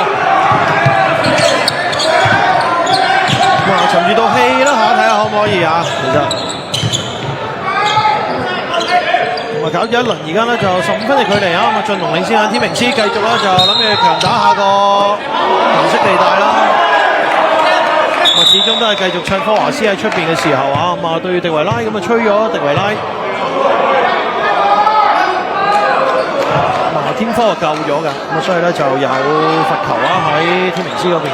哇，沉住到氣啦嚇，睇下可唔可以啊？其實咁啊，啊搞咗一輪，而家咧就15分嘅距離啊！咁啊，進龍領先啊，天明師繼續咧就諗住強打下個藍色地帶啦。咁啊，始終都係繼續趁科華斯喺出邊嘅時候啊，咁啊對迪維拉咁啊吹咗迪維拉。天科救咗㗎，咁所以咧就有罰球啦喺天明師嗰邊。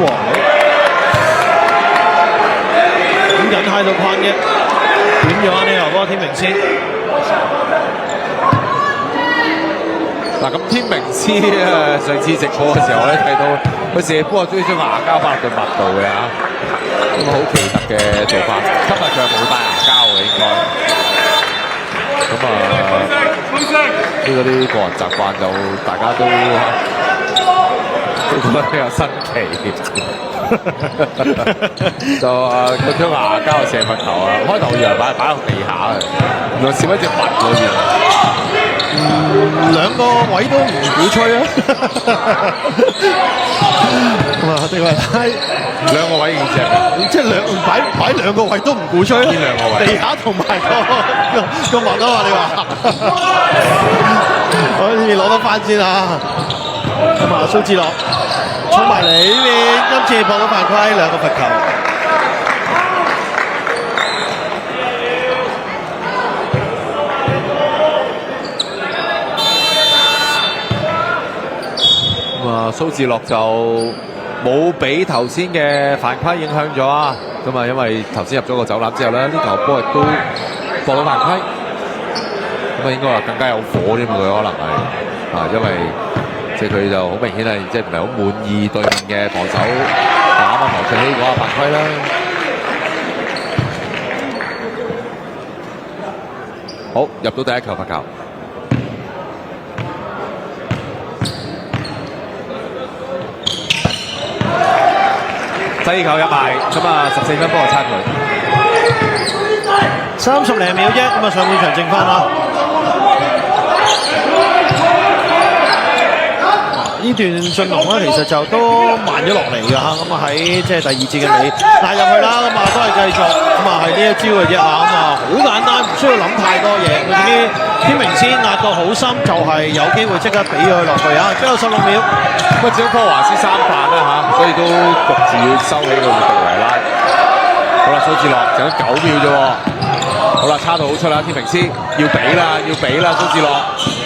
哇！點緊喺度框嘅，點咗呢球波天明師。嗱咁天明師啊，上次直播嘅時候咧睇到佢射波終於將牙膠擺入對密度嘅嚇，咁啊好奇特嘅做法。今日佢係冇戴牙膠嘅應該，咁呢嗰啲個人習慣就大家都覺得比較新奇。就佢將牙膠射罰球啊！開頭以為擺落地下嘅，原來攝喺隻襪裏邊。兩個位都唔鼓吹啊！迪維拉兩個位幾正嘅，即係擺兩個位都唔鼓吹。邊兩個位？地下同埋個襪啊嘛！你話，可以攞得翻先啊！咁啊，蘇智樂衝埋嚟呢邊，今次破咗犯規，兩個罰球。蘇智樂就冇俾頭先嘅犯規影響咗啊！咁啊，因為頭先入咗個走籃之後咧，呢球波亦都破到犯規，咁啊應該話更加有火添，佢可能係因為即係佢就好明顯係即係唔係好滿意對面嘅防守，啱啱黃卓希嗰下犯規啦。好，入到第一球罰球。第二球入埋，咁啊14分波嘅差距，30零秒啫，咁啊上半場剩翻啦。呢段進龍咧，其實就都慢咗落嚟㗎嚇，咁啊喺即係第二節嘅尾帶入去啦，咁啊都係繼續，咁啊係呢一招嘅啫嚇，咁啊好簡單，唔需要諗太多嘢。佢自己天明先壓到好深，就係有機會即刻俾佢落去啊！最後16秒，咁啊只要科華斯3犯啦嚇，所以都焗住要收起個迪維拉。好啦，蘇智樂剩咗9秒啫喎。好啦，差到好出啦，天明師要俾啦，蘇智樂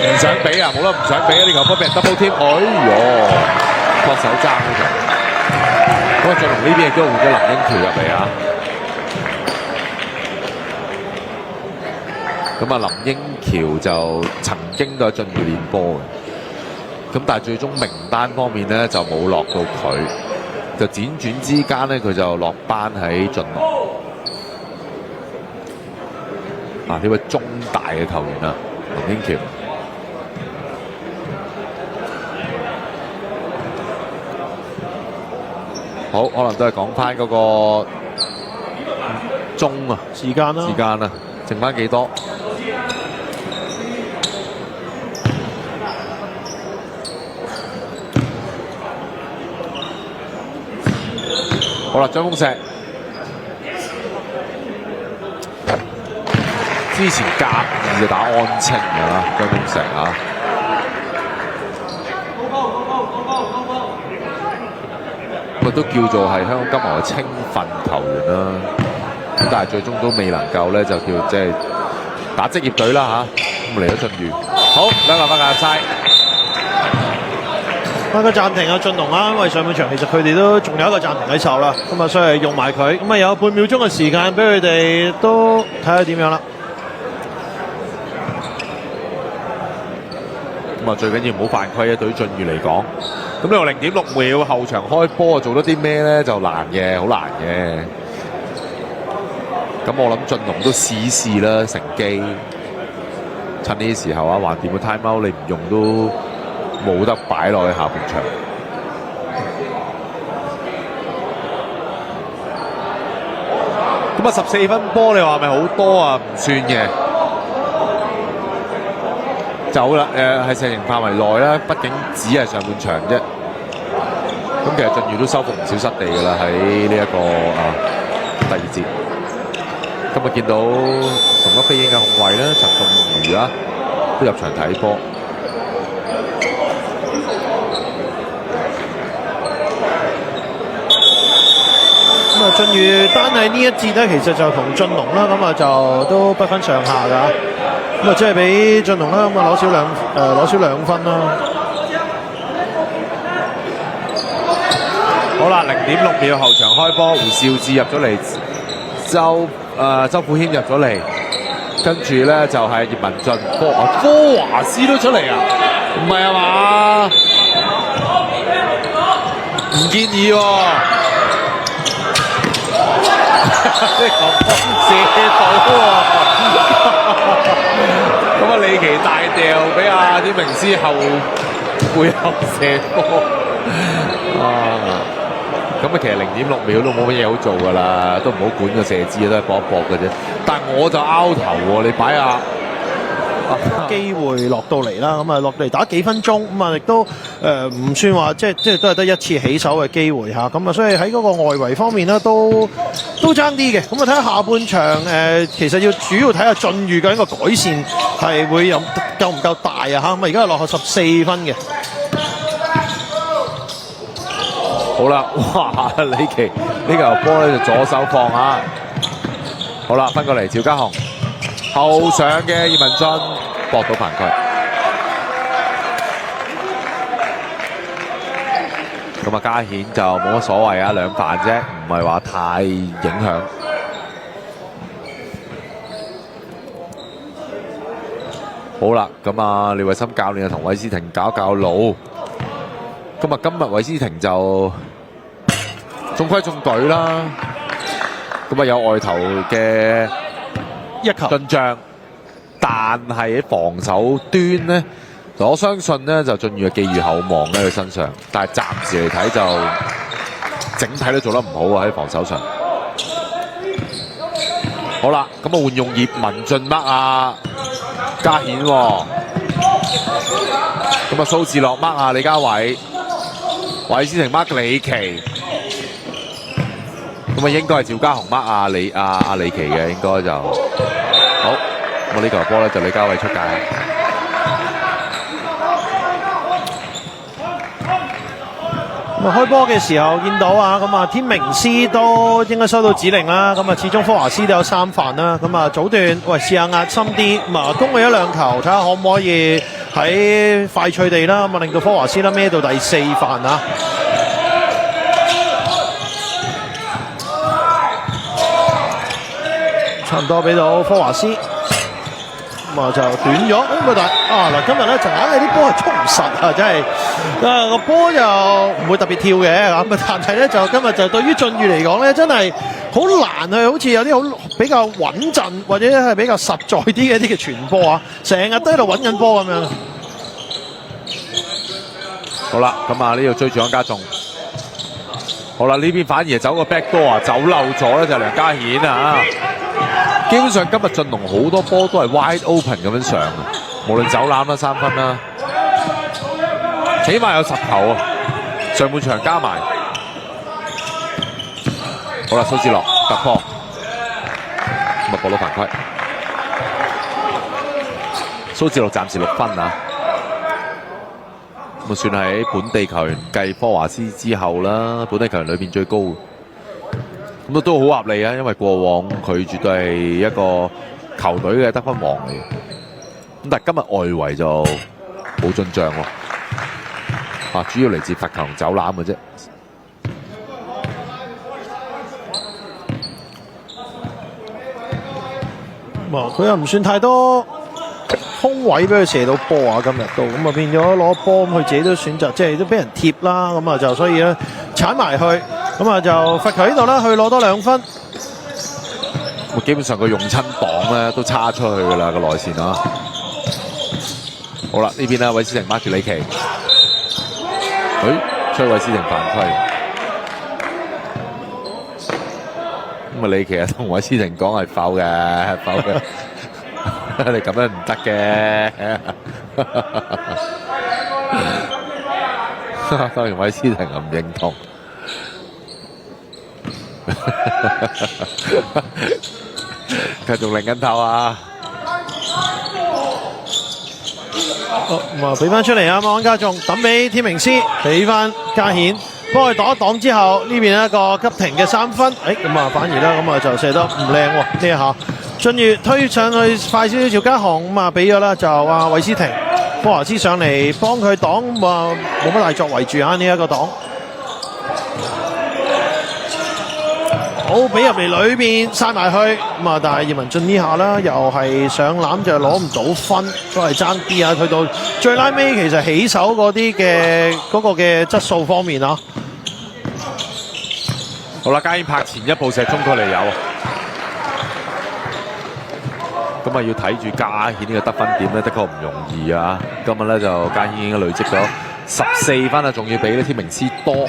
唔想俾啊，冇得唔想俾啊！呢球波俾人 double team， 哎呦，托手爭嗰場。咁啊，進龍呢邊亦都換咗林英橋入嚟啊。咁啊，林英橋就曾經都係進去練波嘅，咁但係最終名單方面咧就冇落到佢，就輾轉之間咧佢就落班喺進龍。呢位中大嘅球員啊，林英橋。好，可能都係講翻嗰個鐘啊，時間啦，剩翻幾多？好啦，張豐碩。之前甲2就打安清嘅啦，張豐碩啊，咁啊都叫做係香港金牛嘅青訓球員啦，咁但係最終都未能夠咧就叫即係打職業隊啦嚇，咁嚟咗進裕。好，兩球罰球入晒。翻個暫停啊，進龍啊，因為上半場其實佢哋都仲有一個暫停喺手啦，咁啊所以用埋佢，咁啊有半秒鐘嘅時間俾佢哋都睇下點樣啦。咁啊，最緊要唔好犯規啊！對於進裕嚟講，咁你話0.6秒後場開波做得啲咩咧？就難嘅，好難嘅。咁我諗進龍都試試啦，乘機趁呢啲時候啊，橫掂個 time out 你唔用都冇得擺落去下半場。咁啊14分波，你話係咪好多啊？唔算嘅。走啦，係射程範圍內啦，畢竟只係上半場啫。咁其實俊宇都收復唔少失地㗎啦，喺呢一個第二節。今日見到崇德飛鷹嘅控衞啦，陳仲瑜啦，都入場睇波。咁啊，俊宇單係呢一節咧，其實就同俊龍啦，咁啊就都不分上下㗎。咁啊，即係俾俊龍啦，咁啊攞少兩分啦。好啦，0.6秒後場開波，胡兆志入咗嚟，周富軒入咗嚟，跟住咧就係葉文俊，科華斯都出嚟啊！唔係啊嘛？唔建議喎。呢球波射到喎！咁啊，李奇大掉俾阿啲明斯後背後射波啊！咁啊，其實0.6秒都冇乜嘢好做㗎啦，都唔好管個射姿，都係搏一搏嘅啫。但係我就拗頭喎，你擺下機會落到嚟啦，咁啊落嚟打幾分鐘，咁啊亦都唔算話即係都係得一次起手嘅機會嚇，咁啊所以喺嗰個外圍方面咧都爭啲嘅，咁啊睇下下半場其實主要睇下俊宇嘅一個改善係會有夠唔夠大啊嚇，咁啊而家係落後14分嘅。好啦，哇！李奇呢球波咧就左手放啊！好啦，分過嚟趙家雄後上嘅葉文俊搏到彭區，咁啊嘉顯就冇乜所謂啊，兩犯啫，唔係話太影響。好啦，咁啊廖偉森教練同韋斯廷搞路。今日韋斯廷就中規中矩啦，咁啊有外頭嘅一球進帳，但係喺防守端咧，我相信咧就俊宇嘅寄予厚望喺佢身上，但係暫時嚟睇就整體都做得唔好啊喺防守上。好啦，咁啊換用葉文俊乜啊嘉顯喎，咁啊蘇志樂乜啊李家偉。韋斯廷 mark 李奇，咁啊應該係趙家雄 mark 阿李奇嘅，應該就好。咁啊呢球波咧就李家偉出界。咁啊開波嘅時候見到啊，咁啊天明斯都應該收到指令啦，咁啊始終科華斯都有3犯啦，咁啊早段喂試下壓深啲，咁啊攻佢1兩球，睇下可唔可以喺快脆地啦，咁啊令到科華斯啦孭到第4犯啊！差唔多俾到科華斯，咁啊就短咗，咁但係嗱今日咧就硬係啲波係衝唔實啊，真係個波就唔會特別跳嘅，咁啊但係咧就今日就對於俊宇嚟講咧真係好難去，好似有啲好比較穩陣或者係比較實在啲嘅一啲嘅傳波啊，成日都喺度揾緊波咁樣。好啦，咁啊呢度追住安家仲，好啦呢邊反而走個 back door 啊，走漏咗咧就梁家顯啊。基本上今日俊龍好多波都係 wide open 咁樣上，無論走籃啦、3分啦，起碼有10球啊！上半場加埋，好啦，蘇志樂突破，咁啊過到犯規，蘇志樂暫時6分啊，咁啊算係喺本地球員繼科華斯之後啦，本地球員裏邊最高。咁都好合理啊，因為過往佢絕對係一個球隊嘅得分王嚟嘅。咁但係今日外圍就冇進帳喎，主要嚟自罰球同走籃嘅啫。佢又唔算太多空位俾佢射到波啊！今日都咁啊變咗攞波，咁佢自己都選擇即係都俾人貼啦，咁啊就所以咧鏟埋去。咁啊就罰球呢度啦，去攞多2分。基本上佢用親擋咧都叉出去㗎啦個內線啊！好啦，呢邊咧韋斯廷 mark 住李奇，吹韋斯廷犯規。咁啊李奇啊同韋斯廷講係foul嘅，foul嘅。你咁樣唔得嘅。當然韋斯廷唔認同。繼續擰緊頭啊！咁啊，俾翻出嚟啊！馬安家仲抌俾天明斯，俾翻嘉顯，幫佢擋一擋之後，呢邊一個急停嘅3分，咁啊反而啦，咁啊就射得唔靚喎呢一下。進越推上去快少少，趙家航咁啊俾咗啦，就韋斯廷，科華斯上嚟幫佢擋，咁啊冇乜大作為住啊呢一個擋。好，俾入嚟裏邊塞埋去，咁啊，但係葉文俊呢下啦，又係上籃就攞唔到分，都係爭啲啊！去到最拉尾，其實起手嗰啲嘅嗰個嘅質素方面啊，好啦，嘉顯拍前一步射中距離有，咁啊要睇住嘉顯呢個得分點咧，的確唔容易啊！今日咧就嘉顯已經累積咗14分啊，仲要比咧天明斯多。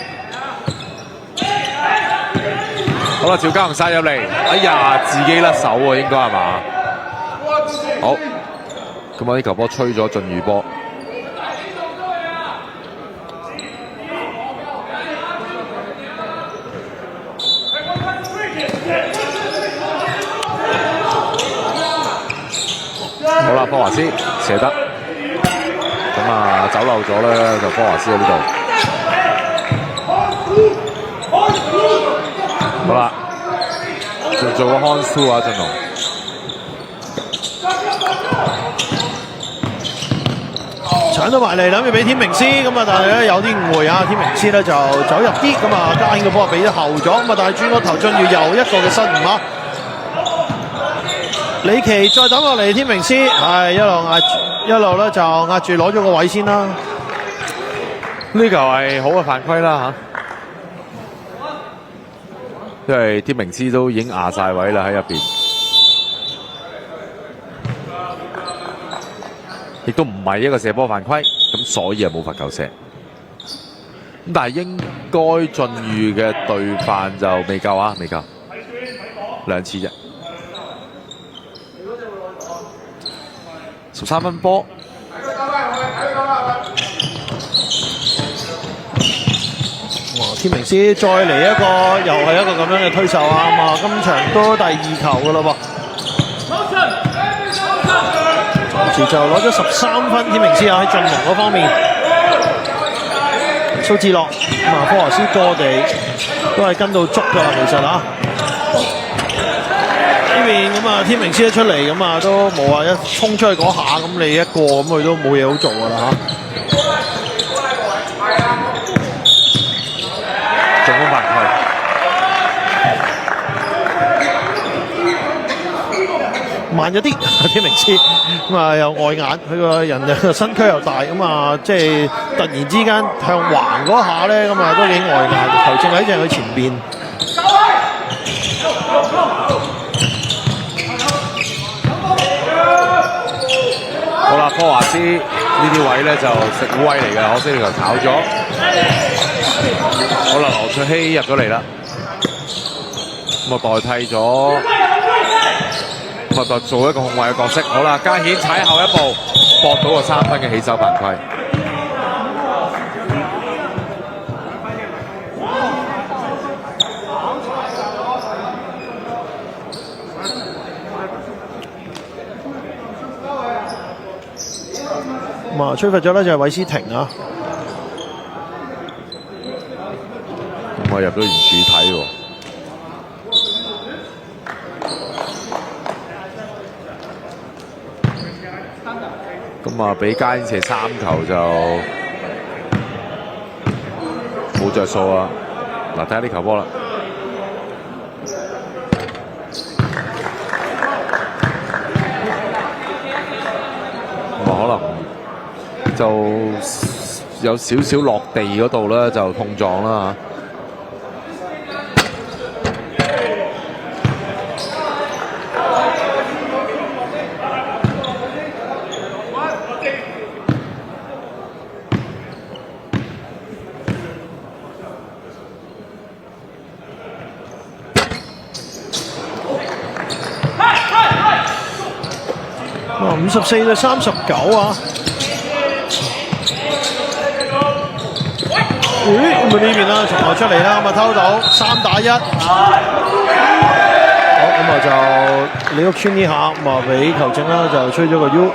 好啦，趙家宏殺入嚟，哎呀，自己甩手喎，應該係嘛？好，咁啊呢球波吹咗進裕波。好啦，科華斯射得，咁啊走漏咗咧，就科華斯喺呢度。好啦，就做個 hands two 啊，進龍。搶到埋嚟，諗住俾天明斯，咁啊，但係咧有啲誤會啊，天明斯咧就走入啲，咁啊嘉顯嘅波俾咗後咗，咁啊但係轉個頭進裕又一個嘅失誤啊。李奇再抌落嚟，天明斯係一路壓，一路咧就壓住攞咗個位先啦。呢球係好嘅犯規啦嚇，因為天明斯都已經壓晒位啦喺入邊，亦都唔係一個射波犯規，咁所以係冇罰球射。咁但係應該進裕嘅對犯就未夠啊，未夠2次啫。13分波。天明斯再嚟一個，又係一個咁樣嘅推手啊！咁啊，今場都第2球噶啦噃，暫時就攞咗13分。天明斯啊喺進龍嗰方面，蘇志樂咁啊，科華斯過地都係跟到足噶啦，其實啊呢邊咁啊，天明斯一出嚟咁啊，都冇話一衝出去嗰下，咁你一個咁佢都冇嘢好做噶啦嚇。進攻犯規，慢咗啲，天明斯咁啊又外眼，佢個人又身軀又大，咁啊即係突然之間向橫嗰下咧，咁啊都幾外眼，球正喺正佢前邊。好啦，科華斯呢啲位咧就食糊位嚟嘅，可惜呢球炒咗。好啦，羅卓希入咗嚟啦，咁啊代替咗，咁啊就做一個控衛嘅角色。好啦，嘉顯踩後一步，搏到個3分嘅起手犯規。咁啊吹罰咗咧就係韋斯廷啊。咁啊入咗圓柱睇喎。咁啊俾嘉顯射3球就冇着數啊！嗱，睇下呢球波啦。咁啊可能就有少少落地嗰度咧就碰撞啦嚇。54-39啊！咁啊呢邊啦，從後出嚟啦，咁啊偷到3打1。好，咁啊就李屋村呢下，咁啊俾球證啦就吹咗個 U。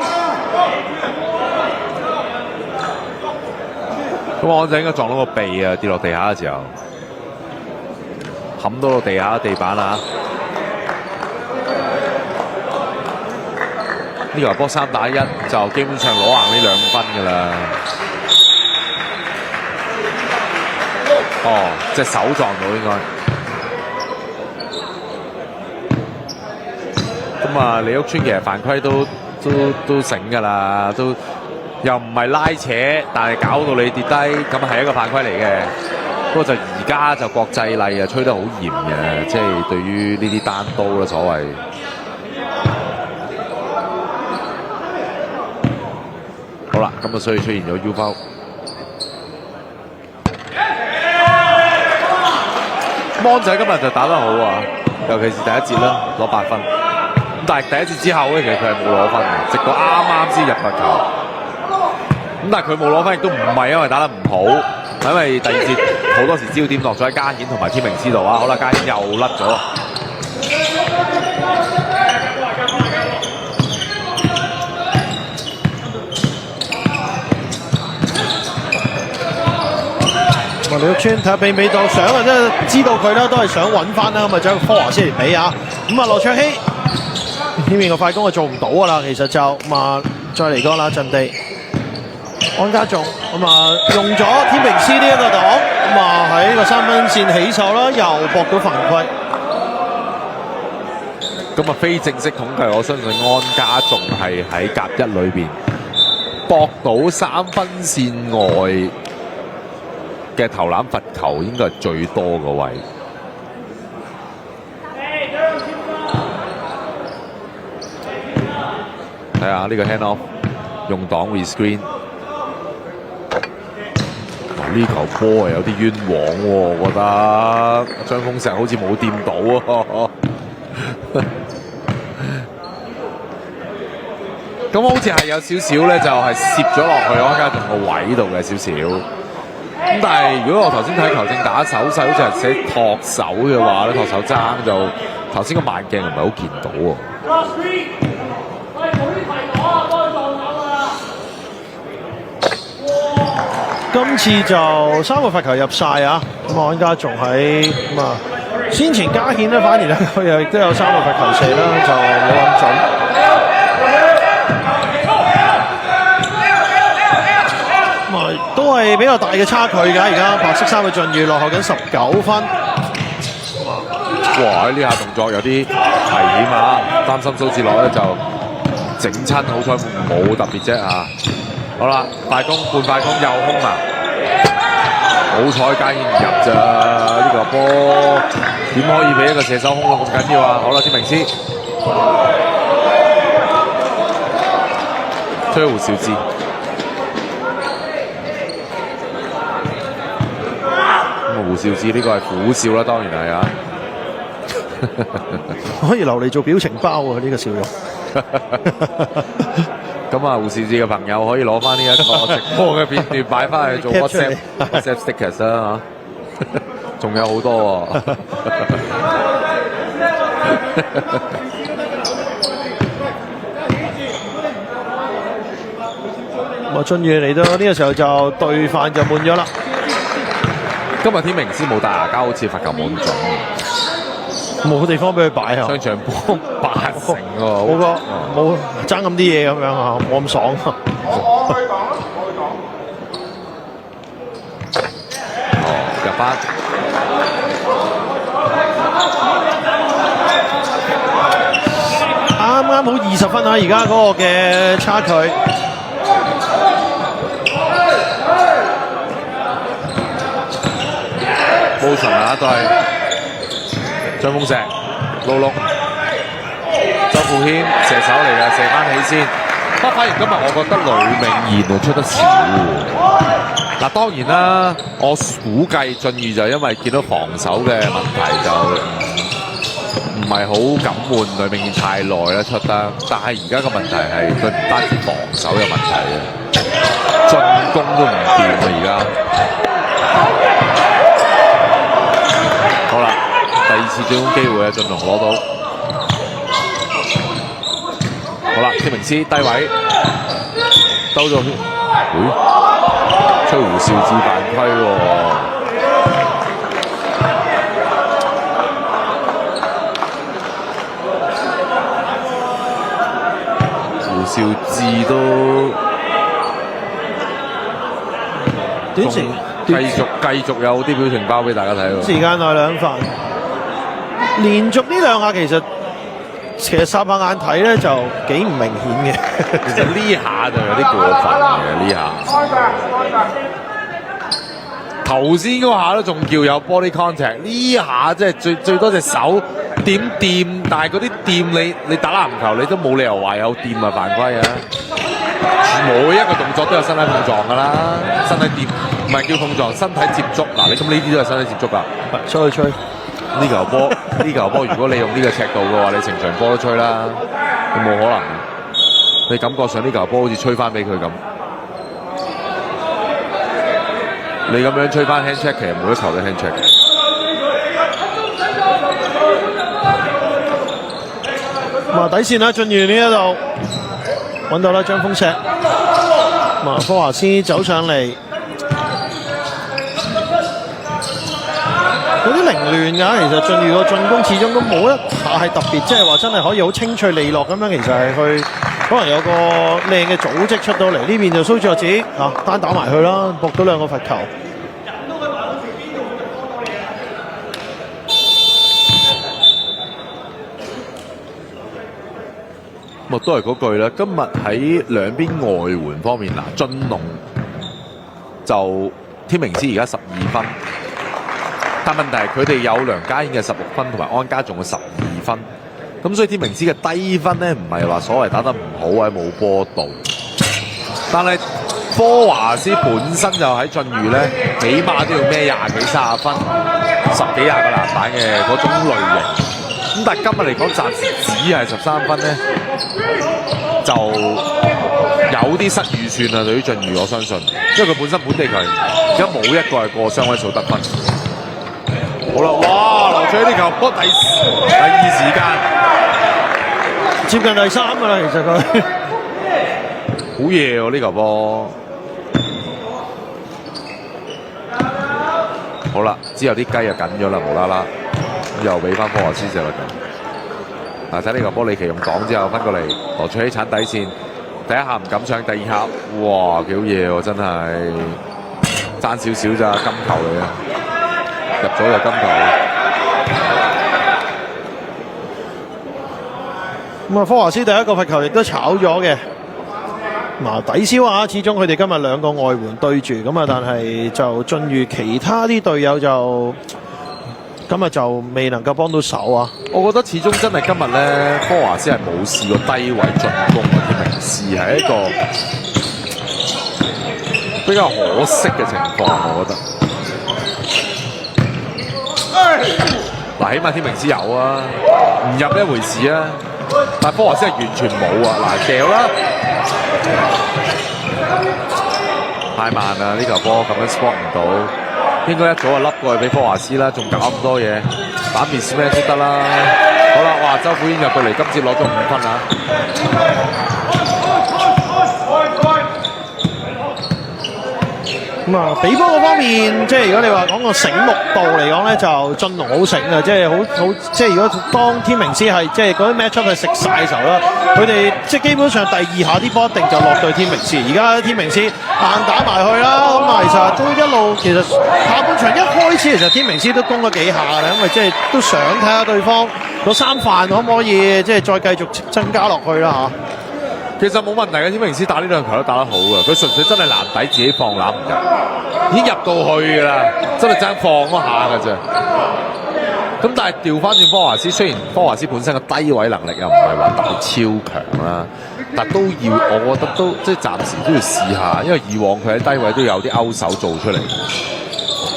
咁我就應該撞到個鼻啊，跌落地下嘅時候，冚到地下地板啊！呢球波3打1就基本上攞硬呢2分㗎啦。哦，隻手撞到應該。咁啊，李屋村其實犯規都醒㗎啦，都又唔係拉扯，但係搞到你跌低，咁係一個犯規嚟嘅。不過就而家就國際例啊，吹得好嚴嘅，即係對於呢啲單刀啦所謂。好啦，咁啊所以出現咗 U foul。芒仔今日就打得好啊，尤其是第一節啦，攞8分。咁但係第一節之後咧，其實佢係冇攞分嘅，直到啱先入罰球。咁但係佢冇攞分，亦都唔係因為打得唔好，係因為第二節好多時焦點落咗喺加顯同埋天明斯度啊。好啦，加顯又甩咗。李屋村睇下俾唔俾到想啊，即係知道佢啦，都係想揾翻啦，咁啊將科華先嚟俾啊。咁啊羅卓希呢邊個快攻就做唔到噶啦，其實就咁啊再嚟過啦陣地。安家仲咁啊用咗天明斯呢一個檔，咁啊喺個3分線起手啦，又搏到犯規。咁啊非正式統計，我相信安家仲係喺甲1裏邊搏到3分線外嘅投籃罰球應該係最多個位。睇下呢個 hand off 用擋 rescreen。呢球波係有啲冤枉喎，我覺得張豐石好似冇掂到喎。咁好似係有少少咧，就係攝咗落去安家仲個位度嘅少少。咁但係如果我頭先睇球證打手勢，好似係寫托手嘅話咧，托手踭就頭先個慢鏡唔係好見到喎。今次就3個罰球入晒啊！咁啊安家仲喺咁啊先前加顯咧，反而咧佢又亦都有3個罰球射啦，就冇咁準。都係比較大嘅差距㗎，而家白色衫嘅晉裕落後緊19分。哇！呢下動作有啲危險啊，擔心蘇志樂咧就整親，好彩冇特別啫啊！好啦，快攻半快攻右空啊！好彩加顯唔入咋，呢個波點可以俾一個射手空到咁緊要啊？好啦，天明斯推胡兆志。胡兆志呢個係苦笑啦，當然係啊，可以留嚟做表情包啊！呢個笑容。咁啊，胡兆志嘅朋友可以攞翻呢一個直播嘅片段擺翻去做 WhatsApp stickers 啦嚇，仲有好多喎。咁啊，晉裕嚟到呢個時候就對飯就滿咗啦。今日天明斯冇戴牙膠，好似罰球冇咁準，冇地方俾佢擺啊！上場波8成喎，冇個冇爭咁啲嘢咁樣啊，冇咁爽啊！入翻，啱啱好20分啊！而家嗰個嘅差距。motion 啊，都係張豐石、盧龍、周富謙射手嚟嘅，射翻起先。不過反而今日我覺得呂銘賢出得少喎。嗱當然啦，我估計晉裕就因為見到防守嘅問題就唔係好敢換呂明賢太耐啦出得，但係而家個問題係佢唔單止防守有問題啊，進攻都唔掂啊而家。好啦，第二次進攻機會啊，進龍攞到。好啦，天明斯低位兜咗圈，吹胡少志犯規喎。趙志都短時繼續有啲表情包俾大家睇喎。時間內兩犯，連續呢兩下其實霎下眼睇咧就幾唔明顯嘅。其實呢下就有啲過分嘅呢下。頭先嗰下都仲叫有 body contact， 呢下即係最多隻手掂，但係嗰啲掂你打籃球你都冇理由話有掂啊犯規啊！每一個動作都有身體碰撞㗎啦，身體掂唔係叫碰撞，身體接觸嗱，你咁呢啲都係身體接觸㗎。吹呢球波，如果你用呢個尺度嘅話，你成場波都吹啦，你冇可能。你感覺上呢球波好似吹翻俾佢咁。你咁樣吹翻 hand check， 其實每一球都 hand check。底線啦，進入呢一度揾到啦，張豐碩。科華斯走上嚟，有啲凌亂㗎。其實進入個進攻始終都冇一下係特別，即係話真係可以好清脆利落咁樣。其實係去可能有個靚嘅組織出到嚟，呢邊就蘇智樂自單打埋去啦，搏到兩個罰球。都係嗰句啦。今日喺兩邊外援方面嗱，進龍就天明斯而家12分，但問題係佢哋有梁家燕嘅16分，同埋安家仲有12分。咁所以天明斯嘅低分咧，唔係話所謂打得唔好或者冇波到，但係科華斯本身就喺進裕咧，起碼都要孭20幾30分，10幾20個籃板嘅嗰種類型。咁但係今日嚟講，暫時只係13分咧，就有啲失預算啊！對於進裕，我相信，因為佢本身本地球員而家冇一個係過雙位數得分。好啦，哇！羅翠呢球波第二時間接近第3㗎啦，其實佢好嘢喎呢球波。好啦，之後啲雞就緊咗啦，無啦啦。又俾翻科華斯射落嚟，睇呢個波利奇用擋之後分過嚟，羅翠起鏟底線，第一下唔敢上，第二下哇幾好嘢喎，真係爭少少咋，金球嚟啊，入咗就金球。咁科華斯第一個罰球亦都炒咗嘅，抵消下，始終佢哋今日兩個外援對住，咁但係就進裕其他啲隊友就。今日就未能夠幫到手啊！我覺得始終真係今日咧，科華斯係冇試過低位進攻嘅，天明斯係一個比較可惜嘅情況，我覺得。起碼天明斯有啊，唔入一回事啊，但科華斯係完全冇啊！掉啦，太慢啦！呢球波咁樣 spot 唔到。應該一早就笠過去俾科華斯啦，仲搞咁多嘢，打面 smash 都得啦。好啦，哇！周虎燕入到嚟，今次攞咗5分啊！比波嗰方面，即係如果你話講個醒目度嚟講咧，就進龍好醒啊！即係好，即係如果當天明斯係即係嗰啲 matchup 係食晒嘅時候啦，佢哋即係基本上第二下啲波一定就落對天明斯。而家天明斯硬打埋去啦，咁其實都一路其實下半場一開始其實天明斯都攻咗幾下啦，因為即係都想睇下對方嗰3犯可唔可以即係再繼續增加落去啦嚇。其實冇問題嘅，天明斯打呢兩球都打得好嘅，佢純粹真係籃底自己放籃唔入，已經入到去㗎啦，真係爭放嗰下㗎啫。咁但係調翻轉科華斯，雖然科華斯本身嘅低位能力又唔係話特別超強啦，但都要我覺得都即係暫時都要試下，因為以往佢喺低位都有啲勾手做出嚟。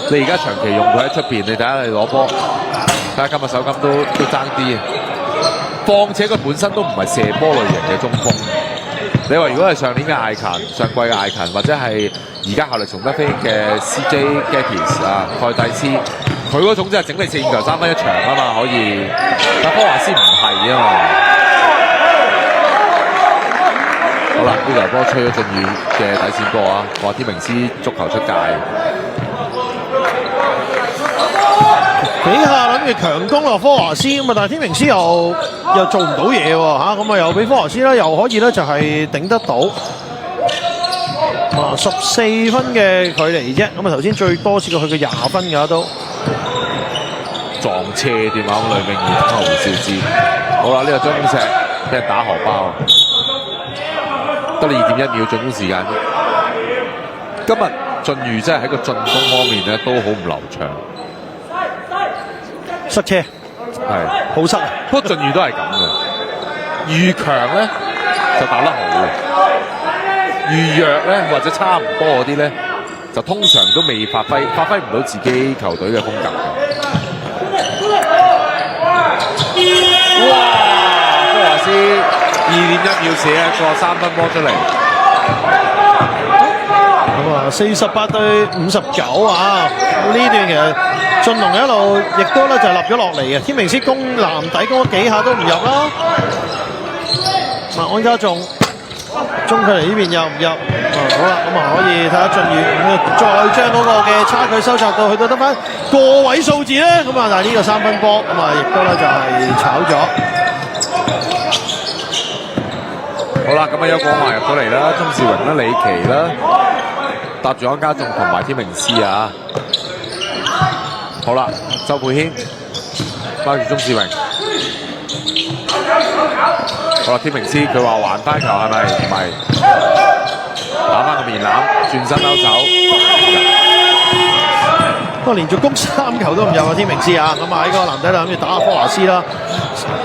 你而家長期用佢喺出邊，你睇下你攞波睇下今日手感都爭啲，況且佢本身都唔係射波類型嘅中鋒。你話如果係上年嘅艾勤、上季嘅艾勤，或者係而家效力松德飛嘅 CJ Gatis 啊、蓋蒂斯，佢嗰種即係整你4球3分一場啊嘛，可以。但科華斯唔係啊嘛。好啦，呢球波吹咗進宇嘅底線波啊！話天明斯足球出界。幾下諗住強攻落科華斯咁啊，但係天明斯又做唔到嘢喎嚇，咁啊又俾科華斯啦，又可以咧就係頂得到。14分嘅距離啫，咁啊頭先最多試過去嘅20分㗎都。撞車電話咁裏面胡少芝。好啦，呢個張公石俾人打荷包，得你2.1秒進攻時間。今日進宇真係喺個進攻方面咧都好唔流暢。塞車，係好塞。不過進宇都係咁嘅，遇強咧就打得好嘅，遇弱咧或者差唔多嗰啲咧，就通常都未發揮唔到自己球隊嘅風格嘅。哇！科華斯2.1秒射一個3分波出嚟。咁啊，48對59啊！呢段其實進龍一路亦都咧就立咗落嚟嘅，天明斯攻籃底攻咗幾下都唔入啦。安家中距離呢邊入唔入？好啦，咁啊可以睇下進宇，再將嗰個嘅差距收窄到去到得翻個位數字咧。咁啊，但係呢個3分波咁啊，亦都咧就係炒咗。好啦，咁啊有廣華入到嚟啦，鍾兆榮啦、李奇啦，搭住安家仲同埋天明斯啊。好啦，周佩軒包住鍾兆榮。好啦，天明斯佢話還翻球係咪？唔係，打翻個面攬，轉身勾手。不過連續攻3球都唔入啊，天明斯啊，咁啊喺個籃底度諗住打下科華斯啦，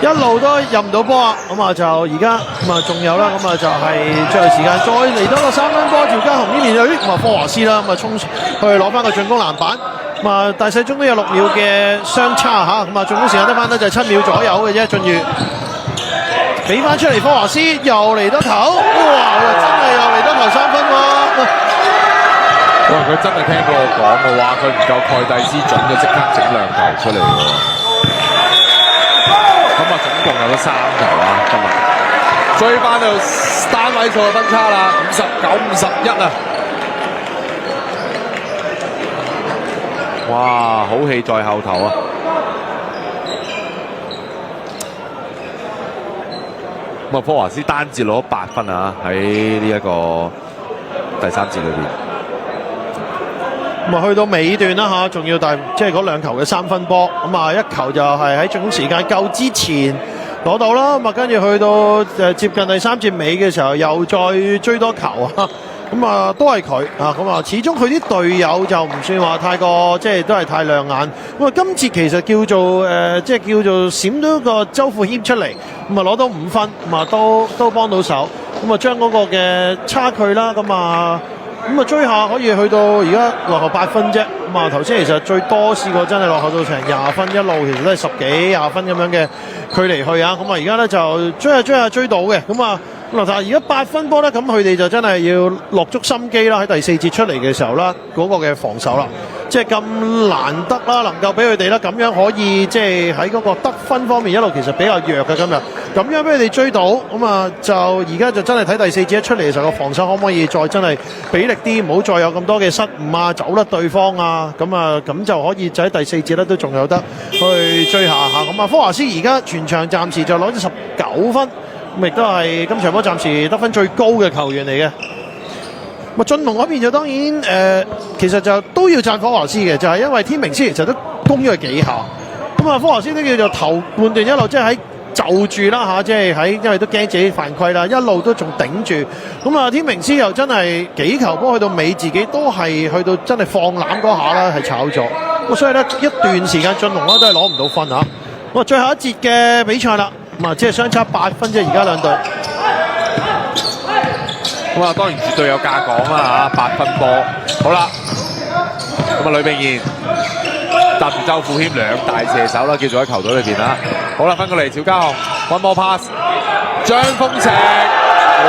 一路都入唔到波啊，咁啊就而家咁啊仲有啦，咁啊就係最後時間再嚟多個3分波，趙家雄呢邊就咁啊科華斯啦，咁啊衝去攞翻個進攻籃板，咁啊大細中都有6秒嘅相差嚇，咁啊進攻時間得翻咧就係7秒左右嘅啫，進宇俾翻出嚟科華斯又嚟得頭，哇！真係又嚟得頭3分喎。哇！佢真係聽過我講嘅話，佢唔夠蓋蒂斯準嘅，即刻整2球出嚟喎。咁啊，總共有咗3球啊！今日追翻到單位數嘅分差啦，59-51啊！哇！好戲在後頭啊！咁啊，科華斯單節攞8分啊！喺呢一個第3節裏邊。咁啊，去到尾段啦嚇，仲要即係嗰2球嘅3分波，咁啊1球就係喺進攻時間夠之前攞到啦，咁啊跟住去到接近第3節尾嘅時候，又再追多球啊，咁啊都係佢啊，咁啊始終佢啲隊友就唔算話太過即係都係太亮眼，咁啊今節其實叫做即係叫做閃到個周富謙出嚟，咁啊攞到5分，咁啊都幫到手，咁啊將嗰個嘅差距啦，咁啊追下可以去到而家落後8分啫。咁啊頭先其實最多試過真係落後到成20分，一路其實都係10幾20分咁樣嘅距離去啊。咁啊而家咧就追下追到嘅。咁啊嗱，但係而家8分波咧，咁佢哋就真係要落足心機啦。喺第4節出嚟嘅時候啦，嗰個嘅防守啦，即係咁難得啦，能夠俾佢哋啦咁樣可以即係喺嗰個得分方面一路其實比較弱嘅今日。咁樣俾佢哋追到，咁啊就而家就真係睇第4節一出嚟嘅時候，個防守可唔可以再真係俾力啲，唔好再有咁多嘅失誤啊，走甩對方啊，咁就可以就喺第4節咧都仲有得去追下嚇。咁啊，科華斯而家全場暫時就攞咗19分，咁亦都係今場波暫時得分最高嘅球員嚟嘅。咁啊，進龍嗰邊就當然其實就都要讚科華斯嘅，就係因為天明斯其實都攻咗佢幾下，咁啊科華斯都叫做頭半段一路即係喺就住啦嚇，即係因為都驚自己犯規啦，一路都仲頂住。咁啊，天明斯又真係幾球波去到尾，自己都係去到真係放攬嗰下啦，係炒咗。咁所以咧一段時間進龍啦都係攞唔到分嚇。咁啊，最後一節嘅比賽啦，咁啊即係相差8分啫，而家兩隊。咁啊，當然絕對有價講啦嚇，8分波。好啦，咁啊呂秉賢搭住周富謙兩大射手啦，叫做喺球隊裏邊啦。好啦，分過嚟趙家雄 ，one more pass， 張豐碩，哇！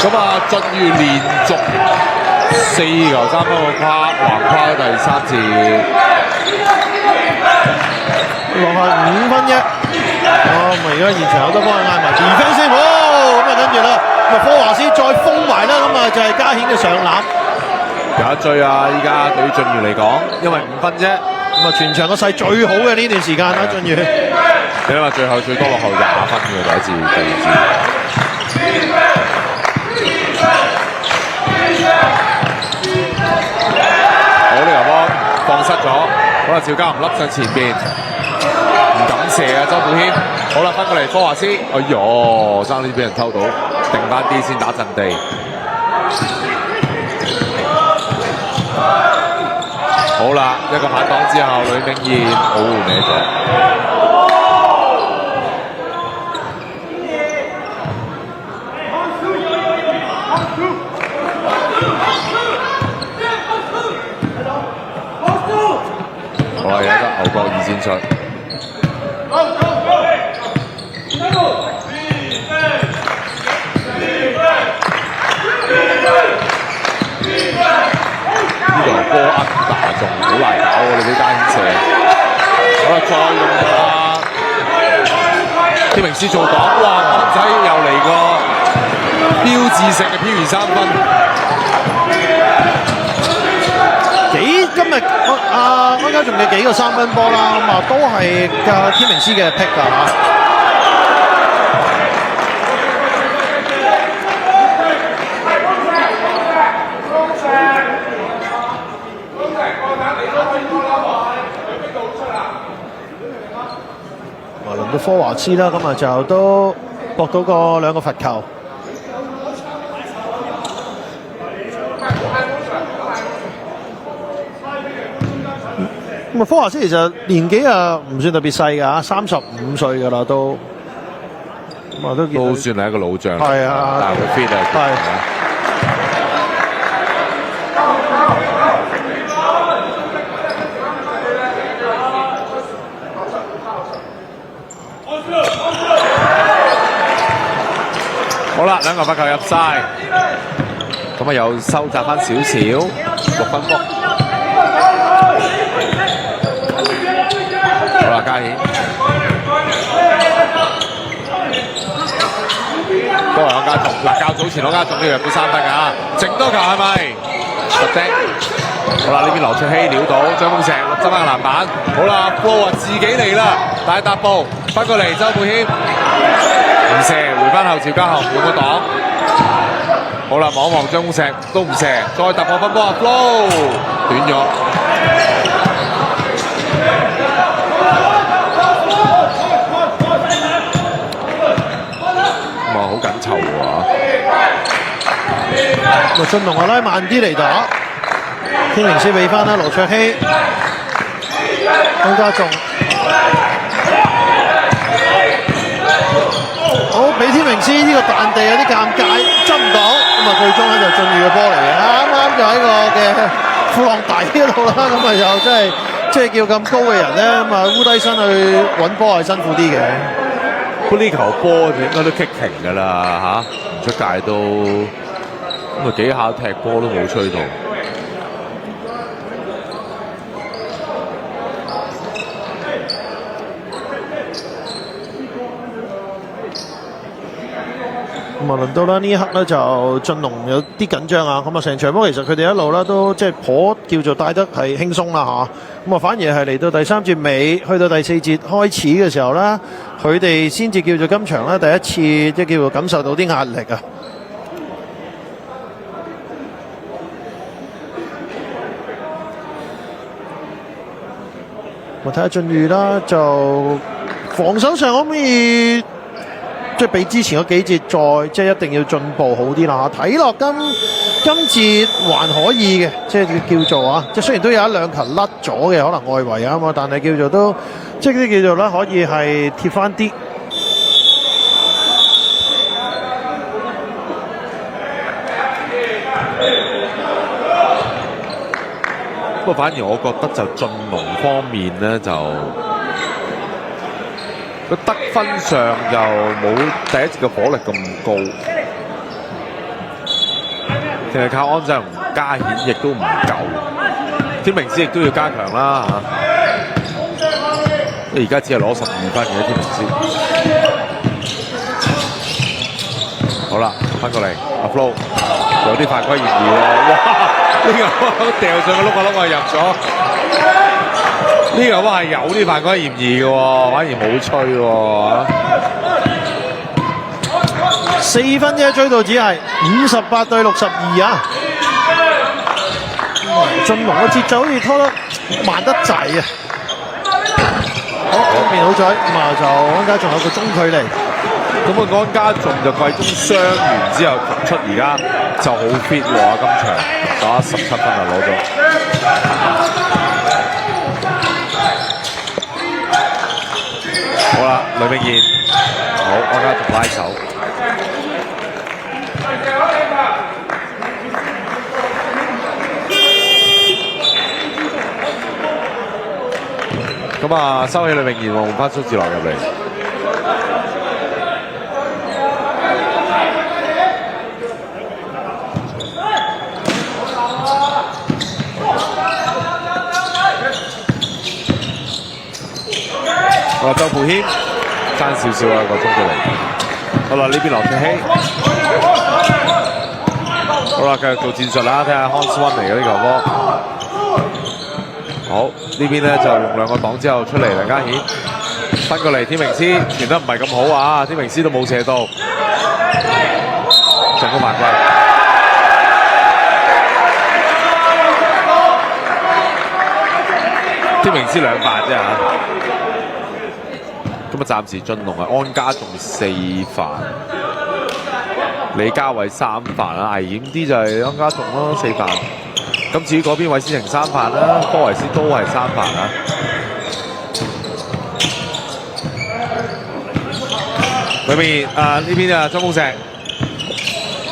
咁啊，進裕連續4球3分個橫跨第3節，落下5分啫。哦，咁而家現場有得幫佢嗌埋2分先，咁啊跟住啦，咁啊科華斯再封埋啦，咁啊就係嘉顯嘅上籃。有一追啊！依家對於進裕嚟講，因為5分啫，咁啊全場個勢最好嘅呢段時間啦，進裕。你諗下最後最多落後20分嘅第一節、第二節。好，呢球波放失咗，好啦，趙家雄笠上前邊，唔敢射啊，周富謙。好啦，分過嚟科華斯，哎呦，爭啲俾人偷到，定翻啲先打陣地。好啦，一個反擋之後，呂明賢歪咗。好啦，有一個牛角二戰術。呢度波厄打中，好難搞喎！你俾嘉顯射，好啦，再用天明斯做擋，哇！韓仔又嚟個標誌性嘅漂移3分。今日安家仲有幾個3分波啦，咁啊都係天明斯嘅 pick 㗎嚇。輪到科華斯啦，咁啊就都搏到2個罰球。咁啊，科華斯其實年紀唔算特別細㗎，35歲㗎啦都。咁啊都算係一個老將。係啊，但係佢 fit 啊。係。好啦，2個罰球入晒，咁啊又收窄翻少少，6分波。好啦，嘉顯，多兩家仲嗱，較早前兩家仲要入到3分㗎，整多球係咪？特丁，好啦，呢邊羅卓希撩到張豐碩執翻個籃板，好啦，波啊自己嚟啦，大踏步翻過嚟，周富謙唔射，回翻後趙家雄用個擋，好啦，望一望張豐碩都唔射，再突破分波 flow 短咗。好緊湊喎！進龍拉慢啲嚟打，天明斯俾翻啦，羅卓希，安家仲，好俾天明斯呢個彈地有啲尷尬，執唔到，咁啊最終咧就進裕嘅波嚟嘅，啱就喺個嘅褲浪底嗰度啦，咁啊又即係叫咁高嘅人咧，咁啊烏低身去揾波係辛苦啲嘅。呢球波應該都 kicking 㗎啦嚇，唔出界都咁啊幾下踢波都冇吹到。咁啊輪到啦呢一刻咧就進龍有啲緊張啊，咁啊成場波其實佢哋一路咧都即係頗叫做帶得係輕鬆啦嚇，咁啊反而係嚟到第3節尾，去到第4節開始嘅時候啦，佢哋先至叫做今場咧第一次即係叫做感受到啲壓力啊。我睇下進裕啦，就防守上可唔可以即係比之前嗰幾節再即係一定要進步好啲啦。睇落今節還可以嘅，即係叫做啊，即係雖然都有1-2球甩咗嘅，可能外圍啊嘛，但係叫做都即係啲叫做咧可以係貼翻啲。不過反而我覺得就進龍方面咧就個得分上就冇第一節嘅火力咁高，其實靠安仔同加顯亦都唔夠，天明斯亦都要加強啦嚇。而家只係攞12分嘅天明斯。好啦，翻過嚟阿 Flo 有啲犯規嫌疑喎，哇！呢個掉上個碌啊入咗，呢個波係有啲犯規嫌疑嘅喎，反而冇吹喎。4分啫，追到只係58對62啊！進龍嘅節奏好似拖得慢得滯啊！好，嗰邊好彩，咁啊就安家仲有個中距離。咁啊，安家仲就季中傷完之後復出，而家就好 fit 喎，今場打17分就攞咗。好啦，呂明賢，好，安家仲拉手。咁啊，收起呂明賢，換翻蘇志樂入嚟。好啦，周富謙爭少少啊個中距離。好啦，呢邊羅卓希。好啦，繼續做戰術啦，睇下 Hans One 嚟嘅呢球波。好，呢邊咧就用兩個檔之後出嚟，梁家顯分過嚟，天明斯傳得唔係咁好啊，天明斯都冇射到，上高犯規。天明斯2犯啫嚇。咁啊，暫時進龍啊，安家仲4犯，李家偉3犯啊，危險啲就係安家仲咯4犯。咁至於嗰邊韋斯廷3犯啦，科維斯都係3犯啊。裏面呢邊啊，張豐石、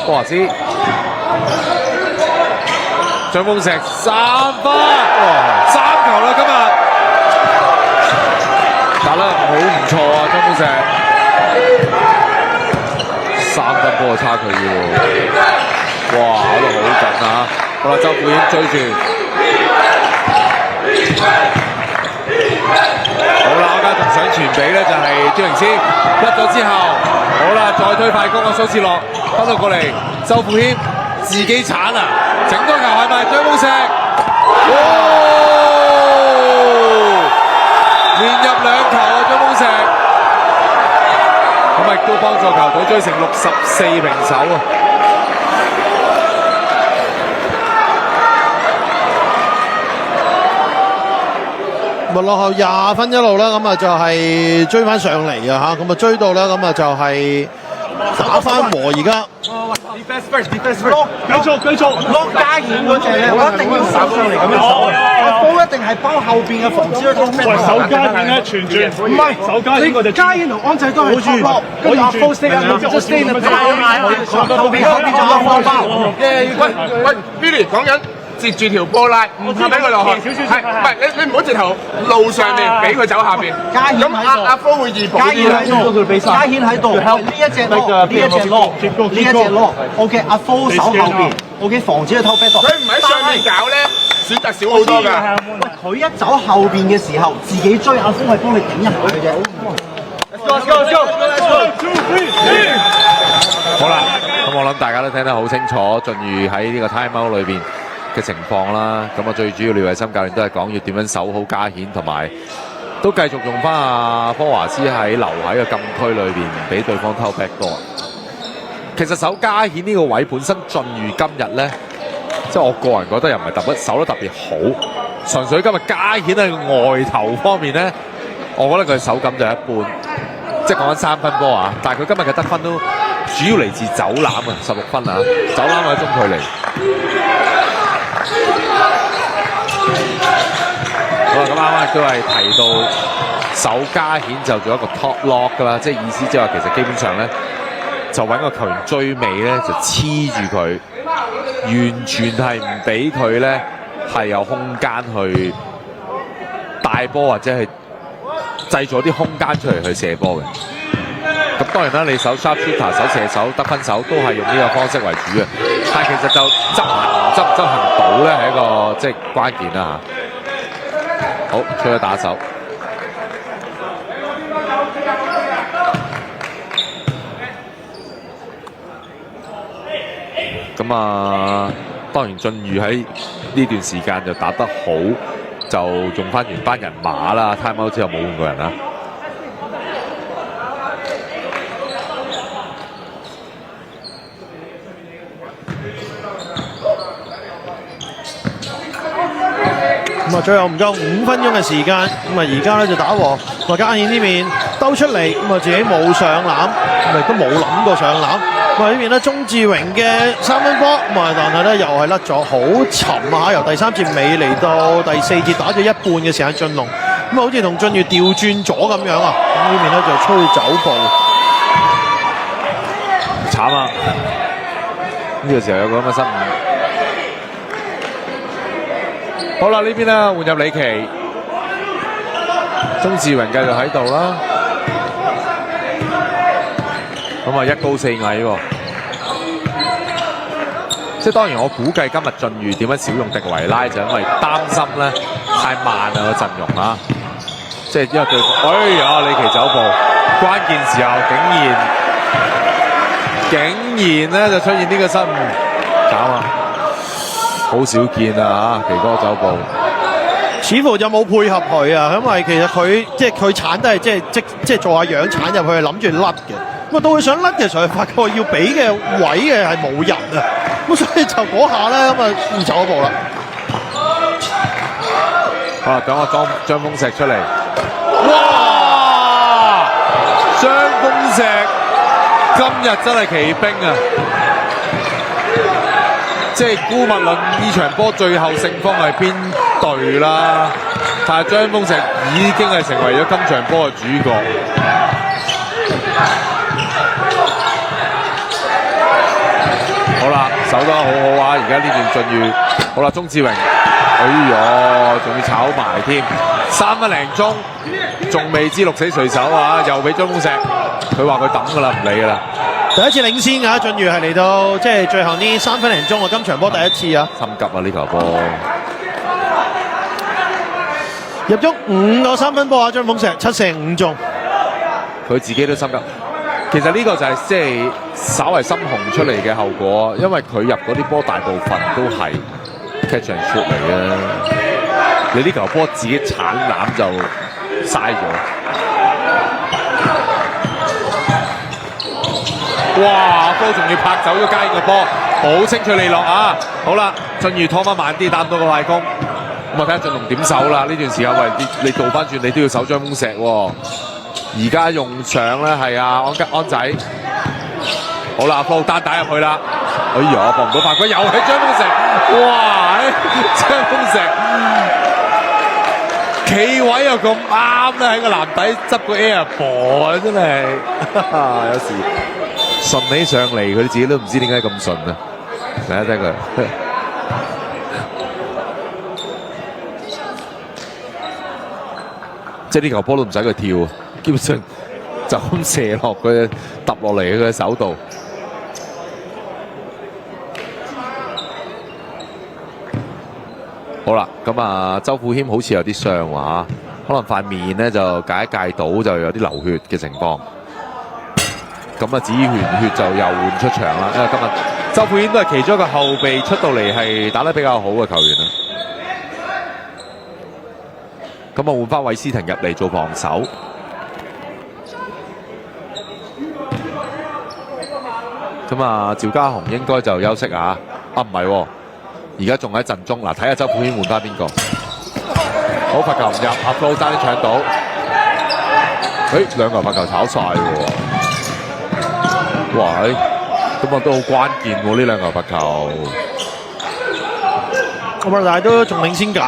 科華斯、張豐石3分，哇，3球啦今日。打得好唔錯啊，張豐石3分波嘅差距喎，哇，打得好緊啊！好啦，周富謙追住，好啦，我家仲想傳俾咧就係張明斯，甩咗之後，好啦，再推快攻啊，蘇志樂翻到過嚟，周富謙自己鏟啊，整多球係咪張豐石？哇！連入2球啊，張豐石，咁亦都幫助球隊追成64平手啊！咪落後20分一路啦，咁啊就係追翻上嚟啊嚇，咁啊追到啦，咁啊就係打翻和而家。defense first，繼續，lock 加顯嗰隻咧，我一定要守上嚟咁樣守。阿高一定係包後邊嘅防止去偷咩？守加顯咧，全轉，唔係守加顯我就加顯同安仔都係 top lock，跟住阿 Flo stay 緊，我 stay 緊，後邊就阿方包。喂 ，Billy 講緊截住條波拉，唔俾佢落去，係唔係？你唔好直頭路上面俾佢走下邊。咁阿 Flo 會易補啲啦。加顯喺度，呢一隻 lock，OK， 阿 Flo 守後邊 ，OK， 防止佢偷 back 佢唔喺上面搞咧，選擇少好多㗎。佢一走後邊嘅時候，自己追阿 Flo 係幫你頂入去嘅啫。好啦，咁我諗大家都聽得好清楚，晉裕喺呢個 timeout 裏邊嘅情況啦。咁啊，最主要廖偉森教練都係講要點樣守好加顯，同埋都繼續用翻阿科華斯喺留喺個禁區裏邊，唔俾對方偷 back 波。其實守加顯呢個位本身晉裕今日咧，即係我個人覺得又唔係守得特別好，純粹今日加顯喺外投方面咧，我覺得佢手感就一般。即係講緊3分波啊，但係佢今日嘅得分都主要嚟自走籃啊，16分啊，走籃喺中距離。好啦，咁啱啱亦都係提到守加顯就做一個 top lock 噶啦，即係意思即係話其實基本上咧就揾個球員追尾咧就黐住佢，完全係唔俾佢咧係有空間去帶波或者係製造啲空間出嚟去射波嘅。咁當然啦，你守 sharpshooter、守射手、得分手都係用呢個方式為主嘅。但係其實就執唔執行到咧，係一個即係關鍵啦嚇。好，出咗打手。咁啊，當然俊宇喺呢段時間就打得好，就用翻原班人馬啦。time out之後冇換過人啦。咁啊，最後唔夠5分鐘嘅時間，咁啊而家咧就打和。咁啊嘉燕呢邊兜出嚟，咁啊自己冇上籃，咁亦都冇諗過上籃。咁啊呢邊咧鍾志榮嘅3分波，咁啊但係咧又係甩咗，好沉啊！由第3節尾嚟到第4節打咗一半嘅時間，俊龍咁啊好似同俊宇調轉咗咁樣啊！咁呢邊咧就吹走步，慘啊！呢個時候有個咁嘅失誤。好啦，呢邊咧換入李奇，鍾志榮繼續喺度啦。咁啊1高4矮喎，即係當然我估計今日俊宇點樣少用迪維拉，就因為擔心咧太慢啊個陣容啊，即係因為對，哎呀李奇走步，關鍵時候竟然咧就出現呢個失誤，搞啊！好少見啊嚇，奇哥走步，似乎就冇配合佢啊，因為其實佢即係佢鏟都係即係做下樣鏟入去，諗住甩嘅。咁啊到佢想甩嘅時候，發覺要俾嘅位嘅係冇人啊，咁所以就嗰下咧咁啊唔走一步啦。啊，等我張豐石出嚟，哇！張豐石今日真係奇兵啊！即係姑勿論呢場波最後勝方係邊隊啦，但係張豐石已經係成為咗今場波嘅主角。好啦，守得好好啊！而家呢段進預，好啦，鍾志榮，哎呀，仲要炒埋添，3分零鐘，仲未知鹿死誰手啊！又俾張豐石，佢話佢等㗎啦，唔理㗎啦。第一次領先㗎，俊宇係嚟到即係最後呢3分零鐘啊！今場波第一次啊，心急啊呢球波，入咗5個3分波啊！張豐石7射5中，佢自己都心急。其實呢個就係即係稍為心紅出嚟嘅後果，因為佢入嗰啲波大部分都係 catch and shoot 嚟嘅。你呢球波自己鏟攬就嘥咗。哇！波仲要拍走咗嘉燕個波，好清脆利落啊！好啦，俊宇拖翻慢啲，打唔到個快攻。咁啊睇下俊龍點守啦？呢段時間喂，你倒翻轉，你都要守張豐石喎。而家用上咧係安仔。好啦，布單打入去啦。哎呀，博唔到犯規，又係張豐石。哇！張豐石企位又咁啱咧，喺個籃底執個 air ball 啊！真係有時。順起上嚟，佢自己都唔知點解咁順啊！睇下睇佢，即係呢球波都唔使佢跳，基本上就咁射落佢揼落嚟佢嘅手度。好啦，咁啊，周富謙好似有啲傷喎，可能塊面咧就戒一戒到，就有啲流血嘅情況。咁啊，子瑄血就又換出場啦，因為今日周富謙都係其中一個後備出到嚟係打得比較好嘅球員啦。咁啊，換翻韋斯廷入嚟做防守。咁啊，趙家雄應該就休息啊？啊唔係喎，而家仲喺陣中。嗱，睇下周富謙換翻邊個？好，罰球唔入，阿 Flo 爭啲搶到。兩球罰球炒晒喎。哇！咁啊都好關鍵喎，呢兩球罰球。咁啊，但係都仲領先緊。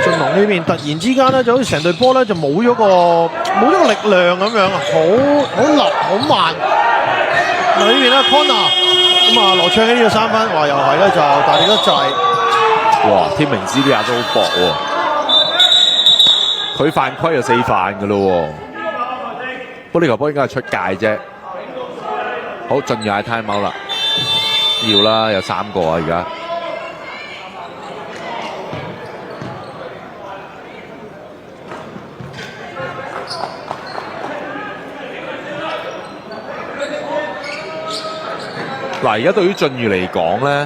俊龍呢邊突然之間咧，就好似成隊波咧就冇咗個力量咁樣啊，好立好慢。嗱呢邊咧 Connor 咁啊羅卓希呢個3分，話又係咧就大力得滯。哇！天明斯呢下都好搏喎，佢犯規就4犯㗎咯喎。不過呢球波應該係出界啫。好，進入係 time out 啦，要啦，有3個啊而家。嗱，而家對於晉裕嚟講咧，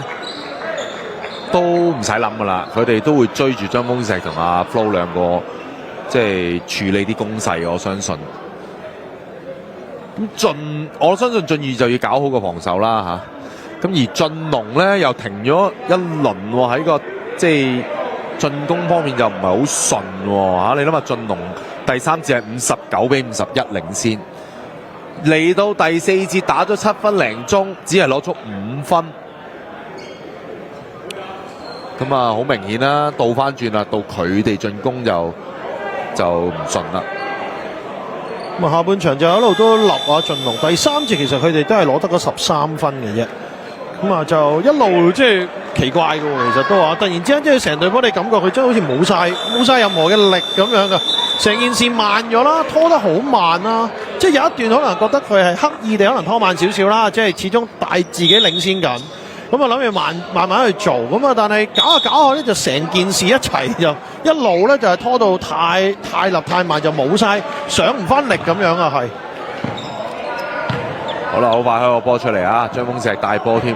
都唔使諗噶啦，佢哋都會追住張豐石同阿 Flo 兩個，即係處理啲攻勢，我相信。咁我相信晉裕就要搞好個防守啦嚇。咁而晉龍咧又停咗一輪喎，喺個即係進攻方面就唔係好順喎嚇。你諗下晉龍第3節係59-51領先。嚟到第4節打咗7分零鐘，只係攞足5分，咁啊好明顯啦，倒翻轉啦，到佢哋進攻就唔順啦。咁啊下半場就一路都立啊晉龍，第3節其實佢哋都係攞得嗰13分嘅啫。咁啊就一路即係奇怪嘅喎，其實都話突然之間即係成隊波你感覺佢真係好似冇晒任何嘅力咁樣嘅，成件事慢咗啦，拖得好慢啦。即係有一段可能覺得佢係刻意地可能拖慢少少啦，即係始終大自己領先緊，咁啊諗住慢慢去做，咁啊但係搞下搞下咧就成件事一齊就一路咧就係拖到太立太慢，就冇晒上唔翻力咁樣啊係。好啦，好快開個波出嚟啊！張豐石帶波添，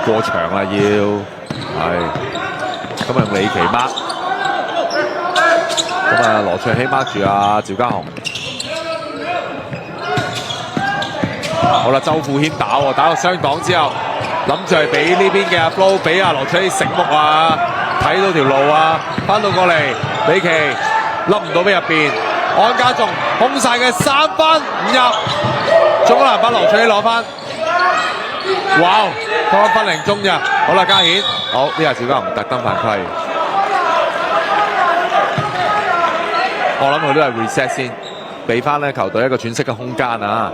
過場啦要，係咁啊用李奇 mark， 咁啊羅卓希 mark 住阿趙家雄。好啦，周富軒打喎，打到雙擋之後，諗住係俾呢邊嘅阿 Flo， 俾阿羅卓希醒目啊，睇到條路啊，翻到過嚟，李奇笠唔到俾入邊，安家仲空晒嘅3分唔入，中籃板羅卓希攞翻，哇，多1分零鐘咋，好啦嘉顯，好呢下趙家雄特登犯規，我諗佢都係 reset 先，俾翻咧球隊一個喘息嘅空間啊。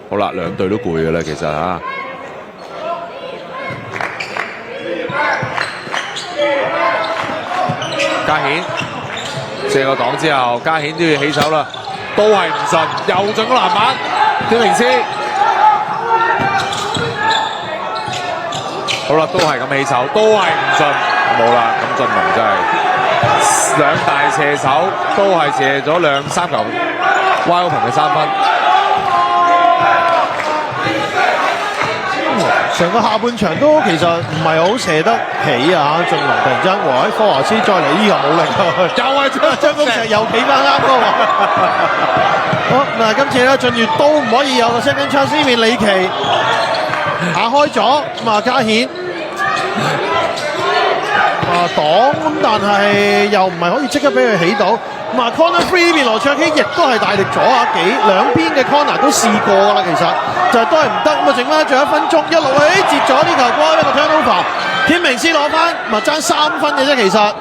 好啦，兩隊都攰嘅啦，其實嚇。嘉顯射個擋之後，嘉顯都要起手啦，都係唔順，又進個籃板，天明斯。好啦，都係咁起手，都係唔順，冇啦。咁晉龍真係兩大射手，都係射咗3球 wide open 嘅3分。成個下半場都其實唔係好射得起啊！晉龍突然之間，哇！喺科華斯再嚟呢球冇力，又係張豐石又企翻啱嗰個。好嗱，今次咧晉裕都唔可以有個 second chance， 呢邊李奇打開咗，咁啊嘉顯擋咁，但係又唔係可以即刻俾佢起到。咁啊 corner three 呢邊羅卓希亦都係大力咗啊，兩邊嘅 corner 都試過㗎啦，其實就係都係唔得。咁啊剩翻仲有1分鐘，一路截咗呢球波，一個 turnover， 天明斯攞翻，咪爭3分嘅啫。其實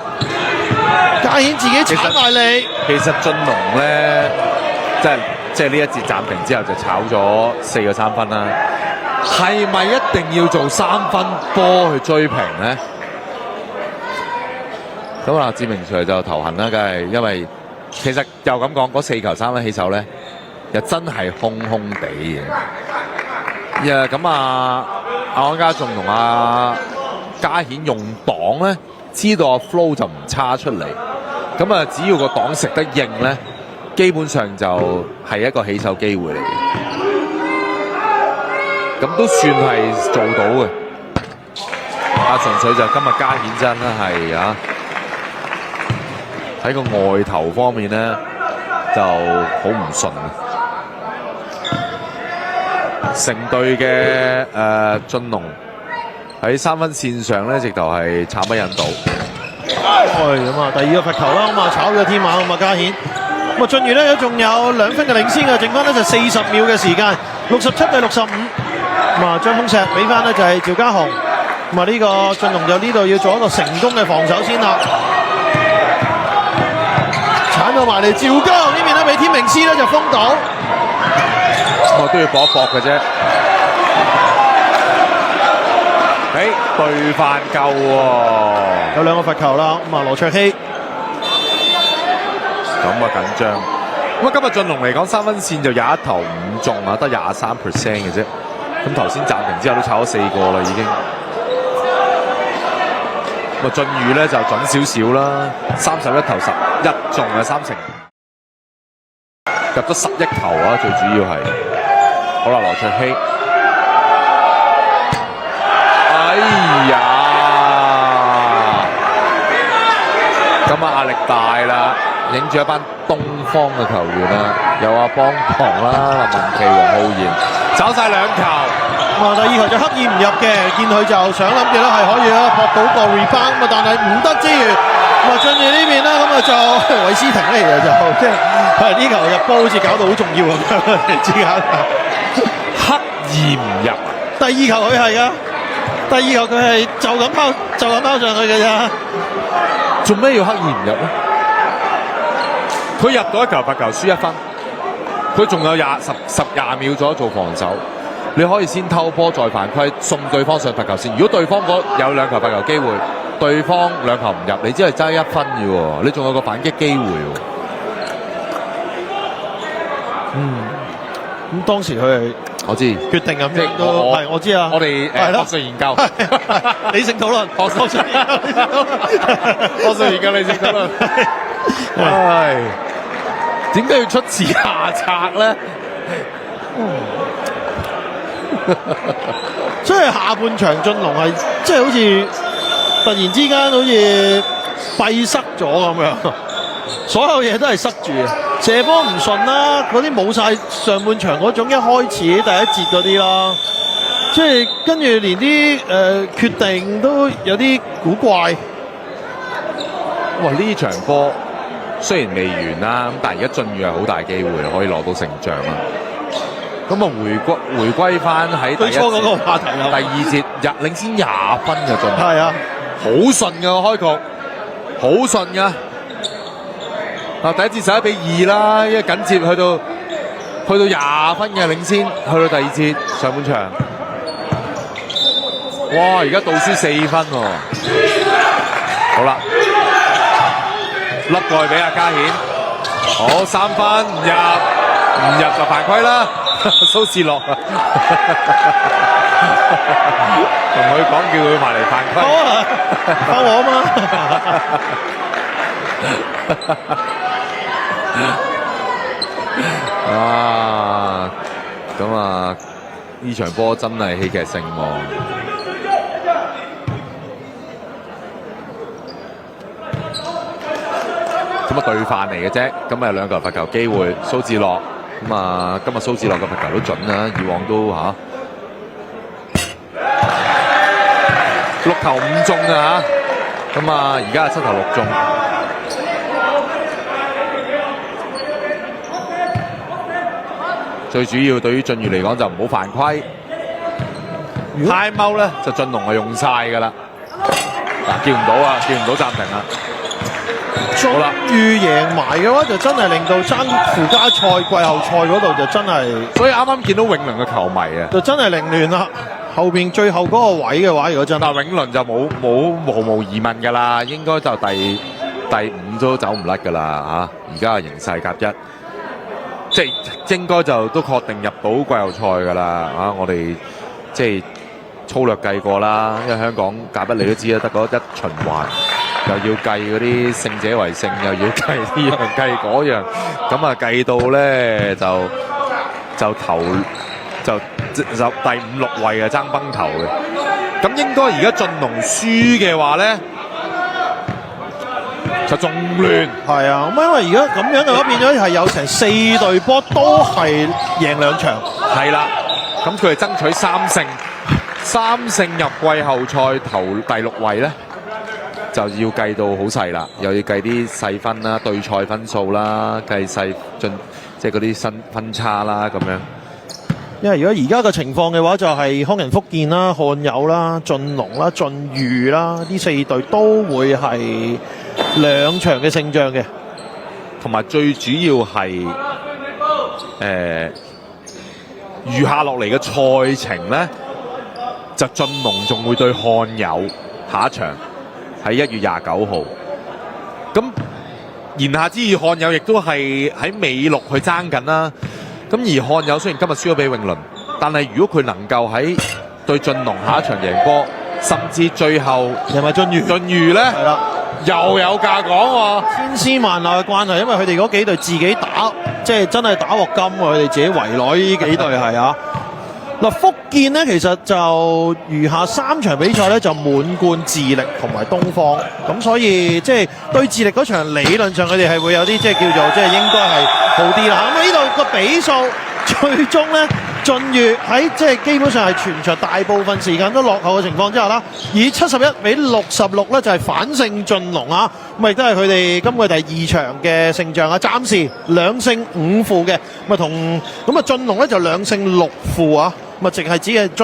嘉顯自己踩埋你。其實晉龍咧，即係呢一節暫停之後就炒咗4個3分啦。係咪一定要做3分波去追平咧？咁啊，志明 Sir 就頭痕啦，梗係因為其實又咁講，嗰4球3分起手咧，又真係空空地嘅。咁啊，阿安家仲同阿嘉顯用擋咧，知道阿 Flo 就唔差出嚟。咁啊，只要個擋食得應咧，基本上就係一個起手機會嚟嘅。咁都算係做到嘅。純粹就今日嘉顯真係啊！喺個外頭方面咧，就好唔順。成隊嘅晉龍喺3分線上咧，直頭係慘不忍睹。咁啊，第2個罰球啦，咁啊炒咗天馬，咁啊嘉顯。咁啊晉裕咧，仲有2分嘅領先嘅，剩翻咧就40秒嘅時間，67-65。咁啊張豐石俾翻咧就係趙家雄。咁啊呢個晉龍就呢度要做一個成功嘅防守先啦。鏟到埋嚟，趙江呢邊咧俾天明師咧就封到。我都要搏一搏嘅啫。對犯夠喎，有兩個罰球啦。咁啊，羅卓希咁啊緊張。咁啊，今日進龍嚟講三分線就21投5中啊，得23% 嘅啫。咁頭先暫停之後都炒咗4個啦，已經。咁啊，俊宇咧就準少少啦，31投11中啊，3成，入咗11球啊，最主要係。好啦，羅卓希。哎呀！咁啊壓力大啦，影住一班東方嘅球員啦，有阿邦龐啦、文琪、黃浩然，找晒兩球。咁啊，第二球就刻意唔入嘅，見佢就想諗住咧係可以啦，搏到個 rebound 咁啊，但係唔得之餘，咁啊進住呢邊啦，咁啊就韋斯廷咧其實就即係呢球入波好似搞到好重要咁樣，突然之間刻意唔入。第二球佢係噶。第二球佢係就咁拋上去嘅咋，做咩要刻意唔入咧？佢入到一球罰球輸1分，佢仲有10-20秒左右做防守，你可以先偷波再犯規，送對方上罰球線。如果對方有2球罰球機會，對方2球唔入，你只係爭1分嘅喎，你仲有個反擊機會喎。咁當時佢係。我知決定咁樣都係我知啊！我哋學術研究，理性討論，學術研究，理性討論。唉，點解要出此下策咧？所以下半場進龍係即係好似突然之間好似閉塞咗咁樣。所有嘢都係塞住嘅，射波唔順啦，嗰啲冇晒上半場嗰種一開始第一節嗰啲啦，即係跟住連啲決定都有啲古怪。哇！呢場波雖然未完啦，咁但係而家進裕係好大機會可以攞到成仗啦。咁啊回歸翻喺第一初嗰個話題啊，第二節領先20分嘅進裕，係啊，好順嘅開局，好順嘅。第一節11-2啦，因為緊接去到20分嘅領先，去到第二節上半場，哇！而家倒輸4分喎，好啦，笠過去俾阿嘉顯，好3分唔入就犯規啦，蘇士樂同佢講叫佢埋嚟犯規，好啊，靠我嘛。啊，咁啊，呢場波真係戲劇性喎。咁啊對犯嚟嘅啫，咁啊2球罰球機會，蘇志樂，咁啊今日蘇志樂嘅罰球都準啦，以往都6球5中啊，咁啊而家係7球6中。最主要對於進裕嚟講就唔好犯規 ，time out 咧就進龍係用晒㗎啦。嗱，叫唔到啊，叫唔到暫停啊。好啦，裕贏埋嘅話就真係令到爭附加賽季後賽嗰度就真係，所以啱啱見到永倫嘅球迷啊，就真係凌亂啦。後邊最後嗰個位嘅話，如果真係，但永倫就毫無疑問㗎啦，應該就第5都走唔甩㗎啦嚇。而家嘅形勢甲一。即係應該就都確定入到季後賽㗎啦我哋即係粗略計過啦，因為香港甲一你都知啦，得嗰一循環，又要計嗰啲勝者為勝，又要計呢樣計嗰樣，咁啊計到咧就頭就第5、6位啊爭崩頭嘅，咁應該而家進龍輸嘅話咧。就仲亂，係啊，咁因為而家咁樣嘅話變咗係有成4隊波都係贏2場，係啦，咁佢係爭取3勝入季後賽頭第6位咧，就要計到好細啦，又要計啲細分啦、對賽分數啦、計細進即係嗰啲新分差啦咁樣。因為如果而家嘅情況嘅話，就係康仁福健啦、漢友啦、進龍啦、進裕啦，呢4隊都會係2場嘅勝仗嘅。同埋最主要係餘下落嚟嘅賽程咧，就晉龍仲會對漢友下一場喺1月29號。咁言下之意，漢友亦都係喺尾六去爭緊啦。咁而漢友雖然今日輸咗俾永倫，但係如果佢能夠喺對晉龍下一場贏波，甚至最後係咪晉譽咧？係啦。又有價講喎，千絲萬縷嘅關係，因為佢哋嗰幾隊自己打，即係真係打鑊金喎，佢哋自己圍內呢幾隊係啊。嗱，福建呢，其實就餘下3場比賽咧就滿貫智力同埋東方，咁所以即係對智力嗰場理論上佢哋係會有啲即係叫做即係應該係好啲啦。咁呢度個比數最終咧。晉譽喺即係基本上係全場大部分時間都落後嘅情況之下啦，以71比66咧就係反勝晉龍啊，咁亦都係佢哋今季第2場嘅勝仗啊，暫時2勝5負嘅，咁啊晉龍咧就2勝6負啊，咁啊淨係只係晉。